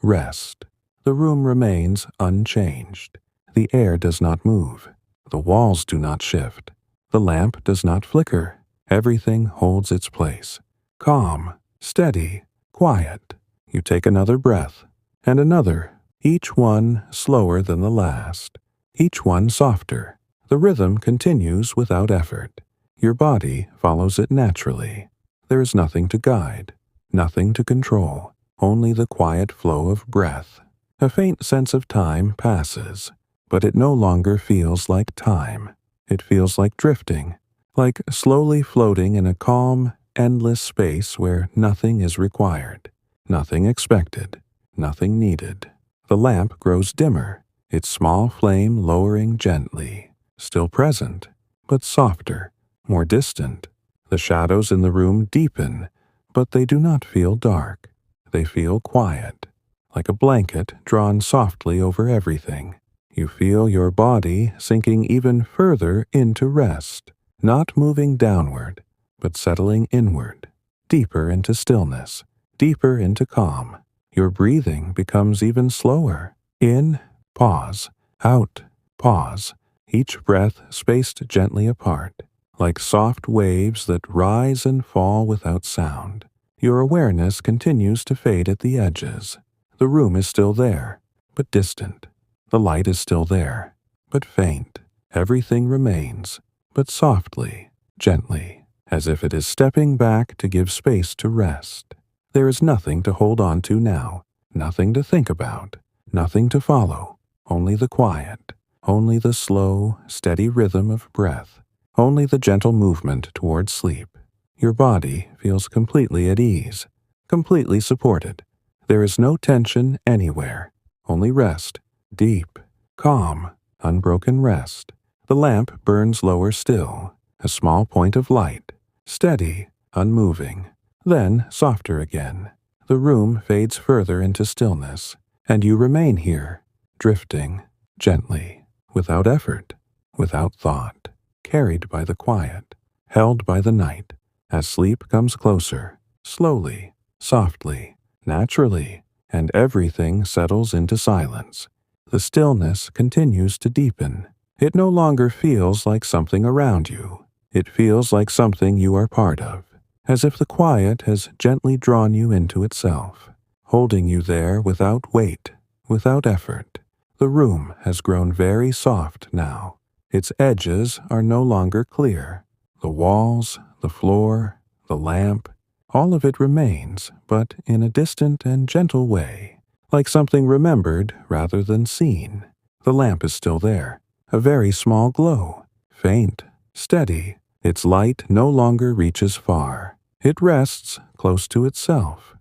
Speaker 1: rest. The room remains unchanged. The air does not move. The walls do not shift. The lamp does not flicker. Everything holds its place. Calm, steady, quiet. You take another breath, and another, each one slower than the last, each one softer. The rhythm continues without effort. Your body follows it naturally. There is nothing to guide, nothing to control, only the quiet flow of breath. A faint sense of time passes, but it no longer feels like time. It feels like drifting, like slowly floating in a calm, endless space where nothing is required, nothing expected, nothing needed. The lamp grows dimmer, its small flame lowering gently, still present, but softer, more distant. The shadows in the room deepen, but they do not feel dark. They feel quiet, like a blanket drawn softly over everything. You feel your body sinking even further into rest, not moving downward, but settling inward, deeper into stillness, deeper into calm. Your breathing becomes even slower. In, pause, out, pause, each breath spaced gently apart, like soft waves that rise and fall without sound. Your awareness continues to fade at the edges. The room is still there, but distant. The light is still there, but faint. Everything remains, but softly, gently, as if it is stepping back to give space to rest. There is nothing to hold on to now, nothing to think about, nothing to follow, only the quiet, only the slow, steady rhythm of breath, only the gentle movement toward sleep. Your body feels completely at ease, completely supported. There is no tension anywhere, only rest, deep, calm, unbroken rest. The lamp burns lower still, a small point of light, steady, unmoving, then softer again. The room fades further into stillness, and you remain here, drifting, gently, without effort, without thought, carried by the quiet, held by the night, as sleep comes closer, slowly, softly, naturally, and everything settles into silence. The stillness continues to deepen. It no longer feels like something around you. It feels like something you are part of, as if the quiet has gently drawn you into itself, holding you there without weight, without effort. The room has grown very soft now. Its edges are no longer clear. The walls, the floor, the lamp, all of it remains, but in a distant and gentle way, like something remembered rather than seen. The lamp is still there, a very small glow, faint, steady. Its light no longer reaches far. It rests close to itself,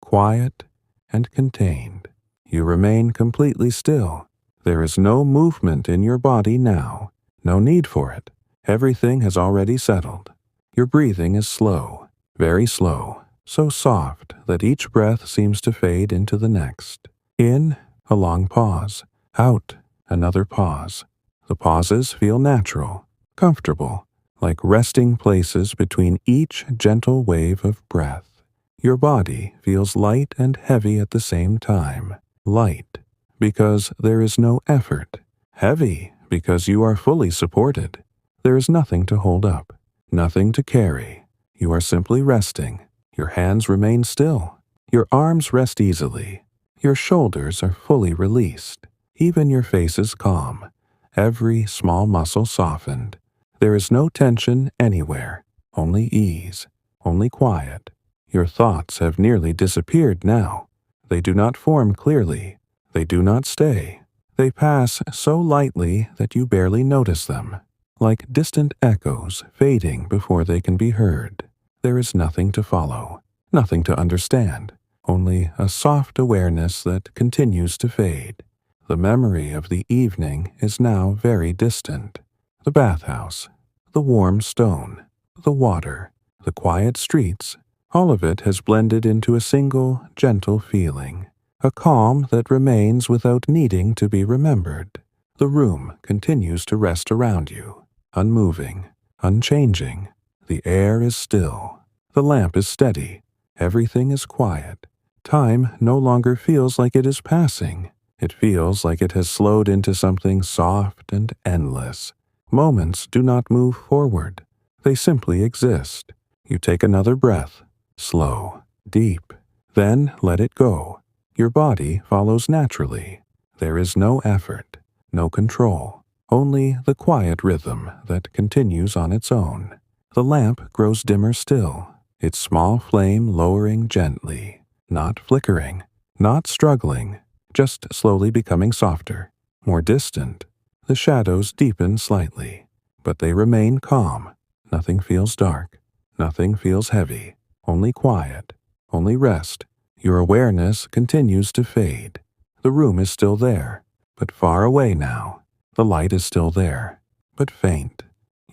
Speaker 1: quiet and contained. You remain completely still. There is no movement in your body now, no need for it. Everything has already settled. Your breathing is slow, very slow, so soft that each breath seems to fade into the next. In, a long pause. Out, another pause. The pauses feel natural, comfortable, like resting places between each gentle wave of breath. Your body feels light and heavy at the same time. Light, because there is no effort. Heavy, because you are fully supported. There is nothing to hold up, nothing to carry. You are simply resting. Your hands remain still. Your arms rest easily. Your shoulders are fully released. Even your face is calm. Every small muscle softened. There is no tension anywhere, only ease, only quiet. Your thoughts have nearly disappeared now. They do not form clearly. They do not stay. They pass so lightly that you barely notice them, like distant echoes fading before they can be heard. There is nothing to follow, nothing to understand, only a soft awareness that continues to fade. The memory of the evening is now very distant. The bathhouse, the warm stone, the water, the quiet streets, all of it has blended into a single, gentle feeling, a calm that remains without needing to be remembered. The room continues to rest around you, unmoving, unchanging. The air is still. The lamp is steady. Everything is quiet. Time no longer feels like it is passing. It feels like it has slowed into something soft and endless. Moments do not move forward. They simply exist. You take another breath, slow, deep, then let it go. Your body follows naturally. There is no effort, no control, only the quiet rhythm that continues on its own. The lamp grows dimmer still, its small flame lowering gently. not flickering, not struggling, just slowly becoming softer, more distant. The shadows deepen slightly, but they remain calm. Nothing feels dark. Nothing feels heavy. Only quiet. Only rest. Your awareness continues to fade. The room is still there, but far away now. The light is still there, but faint.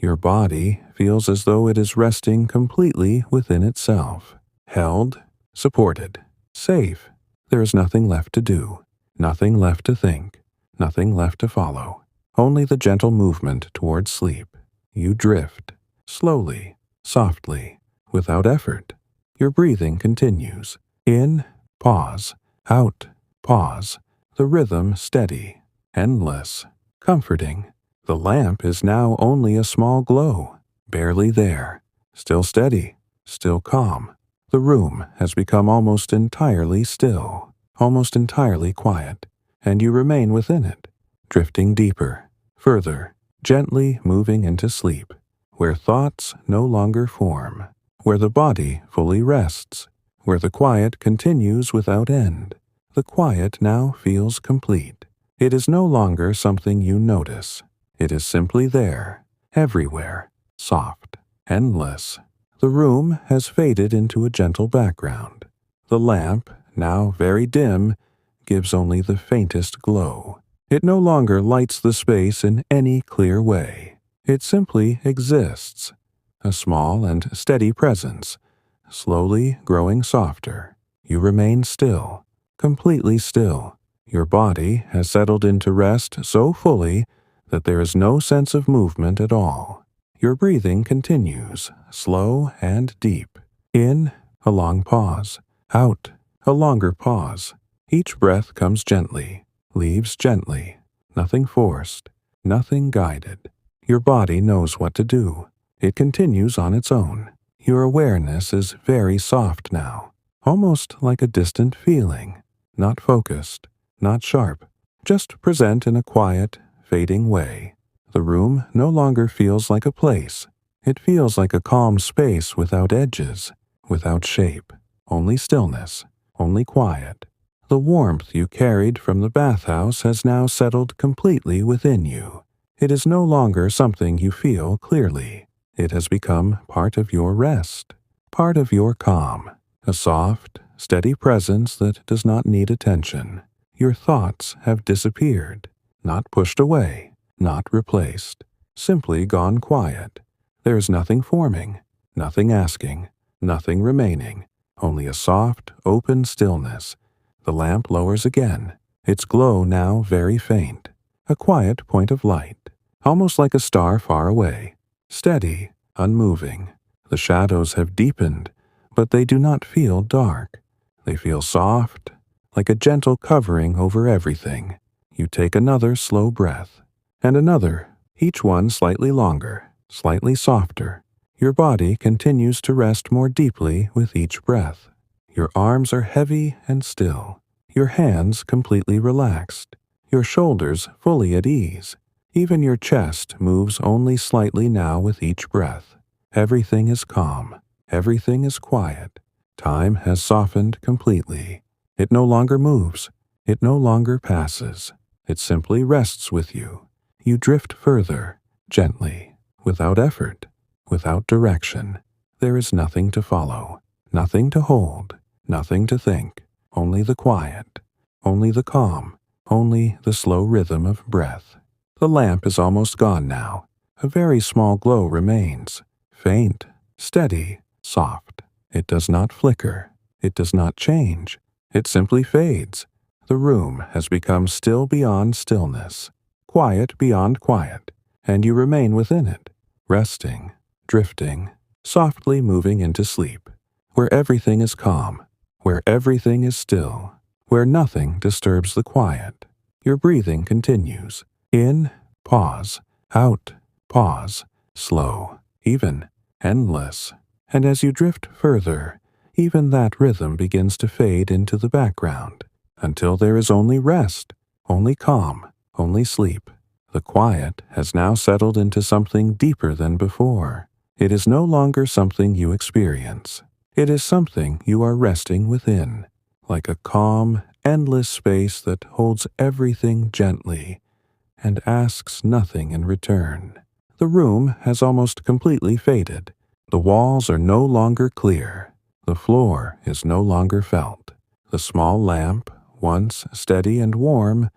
Speaker 1: Your body feels as though it is resting completely within itself, held, supported, safe. There is nothing left to do, nothing left to think, nothing left to follow. Only the gentle movement towards sleep. You drift, slowly, softly, without effort. Your breathing continues. In, pause, out, pause. The rhythm steady, endless, comforting. The lamp is now only a small glow, barely there, still steady, still calm. The room has become almost entirely still, almost entirely quiet, and you remain within it, drifting deeper, further, gently moving into sleep, where thoughts no longer form, where the body fully rests, where the quiet continues without end. The quiet now feels complete. It is no longer something you notice. It is simply there, everywhere, soft, endless. The room has faded into a gentle background. The lamp, now very dim, gives only the faintest glow. It no longer lights the space in any clear way. It simply exists, a small and steady presence, slowly growing softer. You remain still, completely still. Your body has settled into rest so fully that there is no sense of movement at all. Your breathing continues, slow and deep. In, a long pause. Out, a longer pause. Each breath comes gently, leaves gently. Nothing forced, nothing guided. Your body knows what to do. It continues on its own. Your awareness is very soft now, almost like a distant feeling, not focused, not sharp, just present in a quiet, fading way. The room no longer feels like a place. It feels like a calm space without edges, without shape, only stillness, only quiet. The warmth you carried from the bathhouse has now settled completely within you. It is no longer something you feel clearly. It has become part of your rest, part of your calm, a soft, steady presence that does not need attention. Your thoughts have disappeared, not pushed away, not replaced, simply gone quiet. There is nothing forming, nothing asking, nothing remaining, only a soft, open stillness. The lamp lowers again, its glow now very faint, a quiet point of light, almost like a star far away, steady, unmoving. The shadows have deepened, but they do not feel dark. They feel soft, like a gentle covering over everything. You take another slow breath, and another, each one slightly longer, slightly softer. Your body continues to rest more deeply with each breath. Your arms are heavy and still, your hands completely relaxed, your shoulders fully at ease. Even your chest moves only slightly now with each breath. Everything is calm, everything is quiet. Time has softened completely. It no longer moves, it no longer passes. It simply rests with you. You drift further, gently, without effort, without direction. There is nothing to follow, nothing to hold, nothing to think, only the quiet, only the calm, only the slow rhythm of breath. The lamp is almost gone now. A very small glow remains, faint, steady, soft. It does not flicker. It does not change. It simply fades. The room has become still beyond stillness, quiet beyond quiet, and you remain within it, resting, drifting, softly moving into sleep, where everything is calm, where everything is still, where nothing disturbs the quiet. Your breathing continues. In, pause, out, pause, slow, even, endless. And as you drift further, even that rhythm begins to fade into the background, until there is only rest, only calm, only sleep. The quiet has now settled into something deeper than before. It is no longer something you experience. It is something you are resting within. like a calm, endless space that holds everything gently and asks nothing in return. The room has almost completely faded. The walls are no longer clear. The floor is no longer felt. The small lamp, once steady and warm,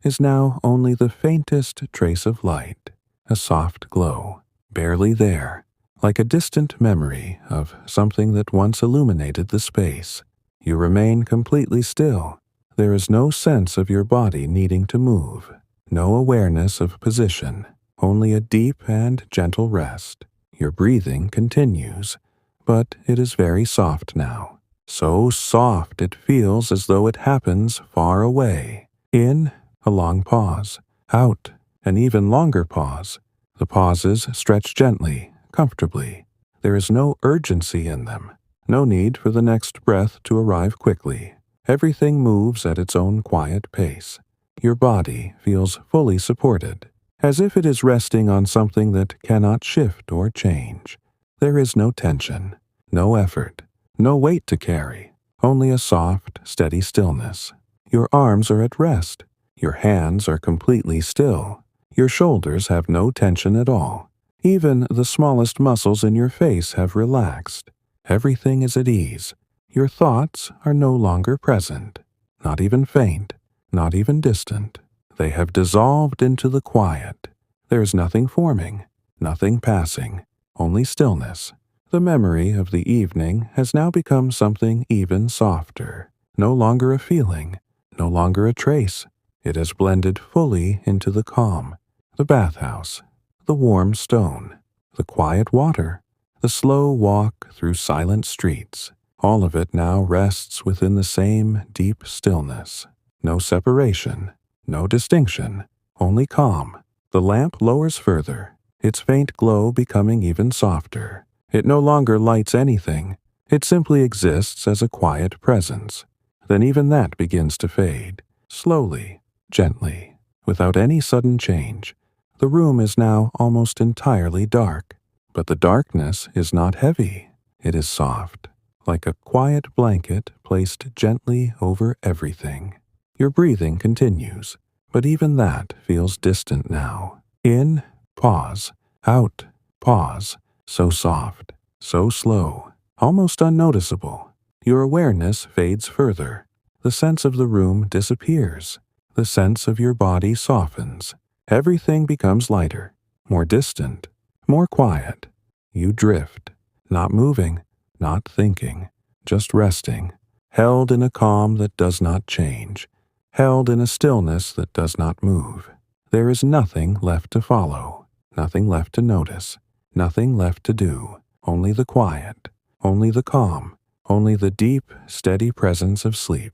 Speaker 1: is now only the faintest trace of light, a soft glow, barely there, like a distant memory of something that once illuminated the space. You remain completely still. There is no sense of your body needing to move, no awareness of position, only a deep and gentle rest. Your breathing continues, but it is very soft now. So soft it feels as though it happens far away. In, a long pause. Out, an even longer pause. The pauses stretch gently, comfortably. There is no urgency in them. No need for the next breath to arrive quickly. Everything moves at its own quiet pace. Your body feels fully supported, as if it is resting on something that cannot shift or change. There is no tension, no effort, no weight to carry, only a soft, steady stillness. Your arms are at rest. Your hands are completely still. Your shoulders have no tension at all. Even the smallest muscles in your face have relaxed. Everything is at ease. Your thoughts are no longer present, not even faint, not even distant. They have dissolved into the quiet. There is nothing forming, nothing passing, only stillness. The memory of the evening has now become something even softer, no longer a feeling, no longer a trace. It has blended fully into the calm, the bathhouse, the warm stone, the quiet water, the slow walk through silent streets. All of it now rests within the same deep stillness. No separation, no distinction, only calm. The lamp lowers further, its faint glow becoming even softer. It no longer lights anything. It simply exists as a quiet presence. Then even that begins to fade, slowly, gently, without any sudden change. The room is now almost entirely dark, but the darkness is not heavy. It is soft, like a quiet blanket placed gently over everything. Your breathing continues, but even that feels distant now. In, pause. Out, pause. So soft, so slow, almost unnoticeable. Your awareness fades further. The sense of the room disappears. The sense of your body softens. Everything becomes lighter, more distant, more quiet. You drift, not moving, not thinking, just resting, held in a calm that does not change, held in a stillness that does not move. There is nothing left to follow, nothing left to notice, nothing left to do, only the quiet, only the calm, only the deep, steady presence of sleep.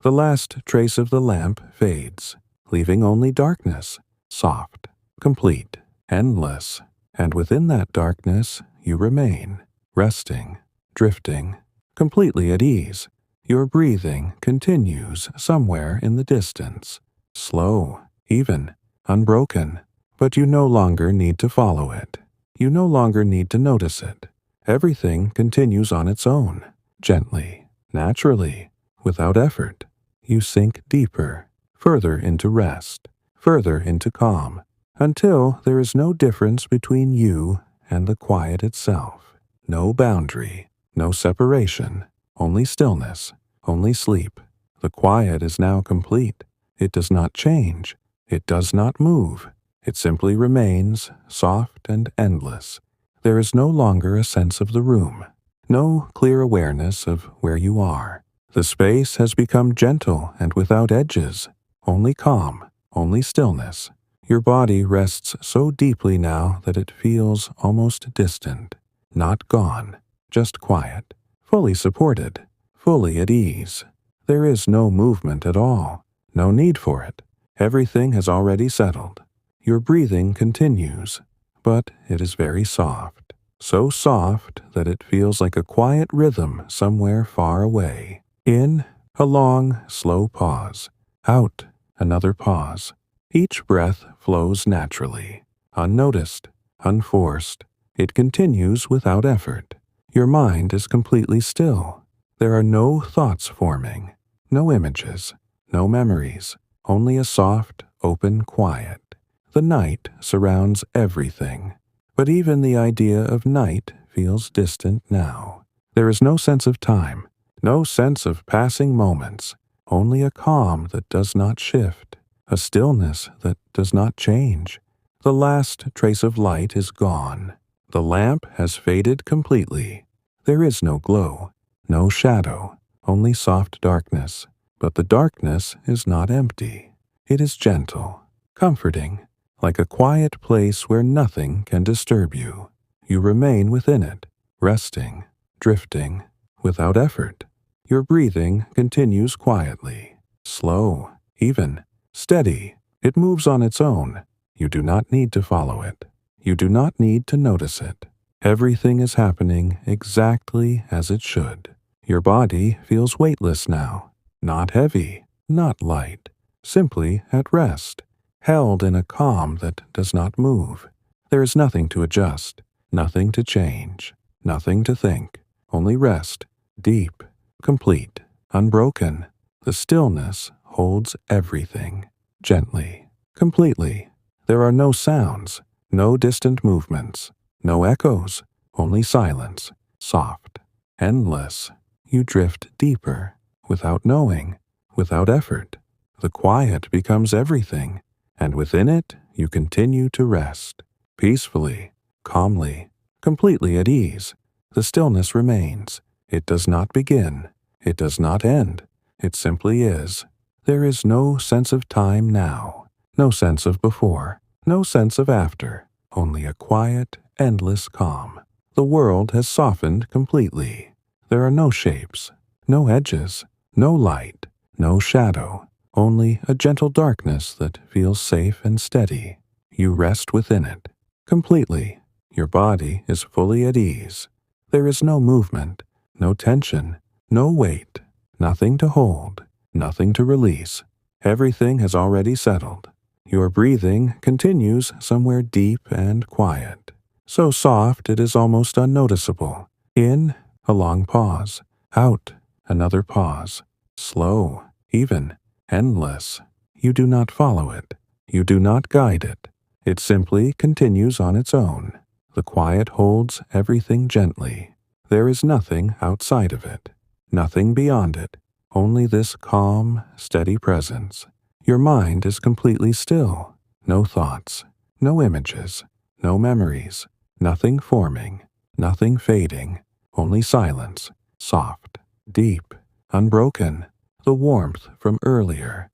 Speaker 1: The last trace of the lamp fades, leaving only darkness, soft, complete, endless, and within that darkness you remain, resting, drifting, completely at ease. Your breathing continues somewhere in the distance, slow, even, unbroken, but you no longer need to follow it. You no longer need to notice it. Everything continues on its own, gently, naturally, without effort. You sink deeper, further into rest, further into calm, until there is no difference between you and the quiet itself. No boundary, no separation, only stillness, only sleep. The quiet is now complete. It does not change. It does not move. It simply remains, soft and endless. There is no longer a sense of the room, no clear awareness of where you are. The space has become gentle and without edges, only calm, only stillness. Your body rests so deeply now that it feels almost distant, not gone, just quiet, fully supported, fully at ease. There is no movement at all, no need for it. Everything has already settled. Your breathing continues, but it is very soft, so soft that it feels like a quiet rhythm somewhere far away. In, a long, slow pause. Out, another pause. Each breath flows naturally, unnoticed, unforced. It continues without effort. Your mind is completely still. There are no thoughts forming, no images, no memories, only a soft, open quiet. The night surrounds everything, but even the idea of night feels distant now. There is no sense of time, no sense of passing moments, only a calm that does not shift, a stillness that does not change. The last trace of light is gone. The lamp has faded completely. There is no glow, no shadow, only soft darkness. But the darkness is not empty. It is gentle, comforting, like a quiet place where nothing can disturb you. You remain within it, resting, drifting, without effort. Your breathing continues quietly, slow, even, steady. It moves on its own. You do not need to follow it. You do not need to notice it. Everything is happening exactly as it should. Your body feels weightless now, not heavy, not light, simply at rest, held in a calm that does not move. There is nothing to adjust, nothing to change, nothing to think, only rest, deep, complete, unbroken. The stillness holds everything, gently, completely. There are no sounds, no distant movements, no echoes, only silence, soft, endless. You drift deeper, without knowing, without effort. The quiet becomes everything, and within it you continue to rest, peacefully, calmly, completely at ease. The stillness remains. It does not begin. It does not end. It simply is. There is no sense of time now, no sense of before, no sense of after, only a quiet, endless calm. The world has softened completely. There are no shapes, no edges, no light, no shadow, only a gentle darkness that feels safe and steady. You rest within it, completely. Your body is fully at ease. There is no movement, no tension, no weight, nothing to hold, nothing to release. Everything has already settled. Your breathing continues somewhere deep and quiet, so soft it is almost unnoticeable. In, a long pause. Out, another pause. Slow, even, endless. You do not follow it. You do not guide it. It simply continues on its own. The quiet holds everything gently. There is nothing outside of it, nothing beyond it, only this calm, steady presence. Your mind is completely still. No thoughts, no images, no memories, nothing forming, nothing fading, only silence, soft, deep, unbroken, the warmth from earlier,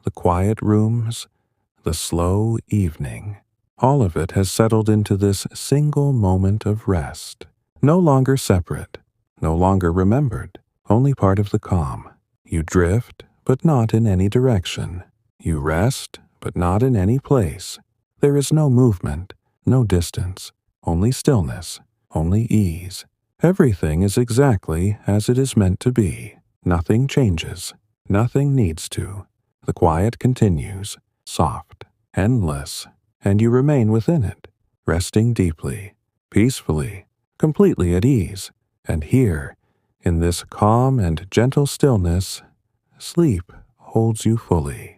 Speaker 1: the quiet rooms, the slow evening. All of it has settled into this single moment of rest, no longer separate, no longer remembered, only part of the calm. You drift, but not in any direction. You rest, but not in any place. There is no movement, no distance, only stillness, only ease. Everything is exactly as it is meant to be. Nothing changes. Nothing needs to. The quiet continues, soft, endless, and you remain within it, resting deeply, peacefully, completely at ease. And here, in this calm and gentle stillness, sleep holds you fully.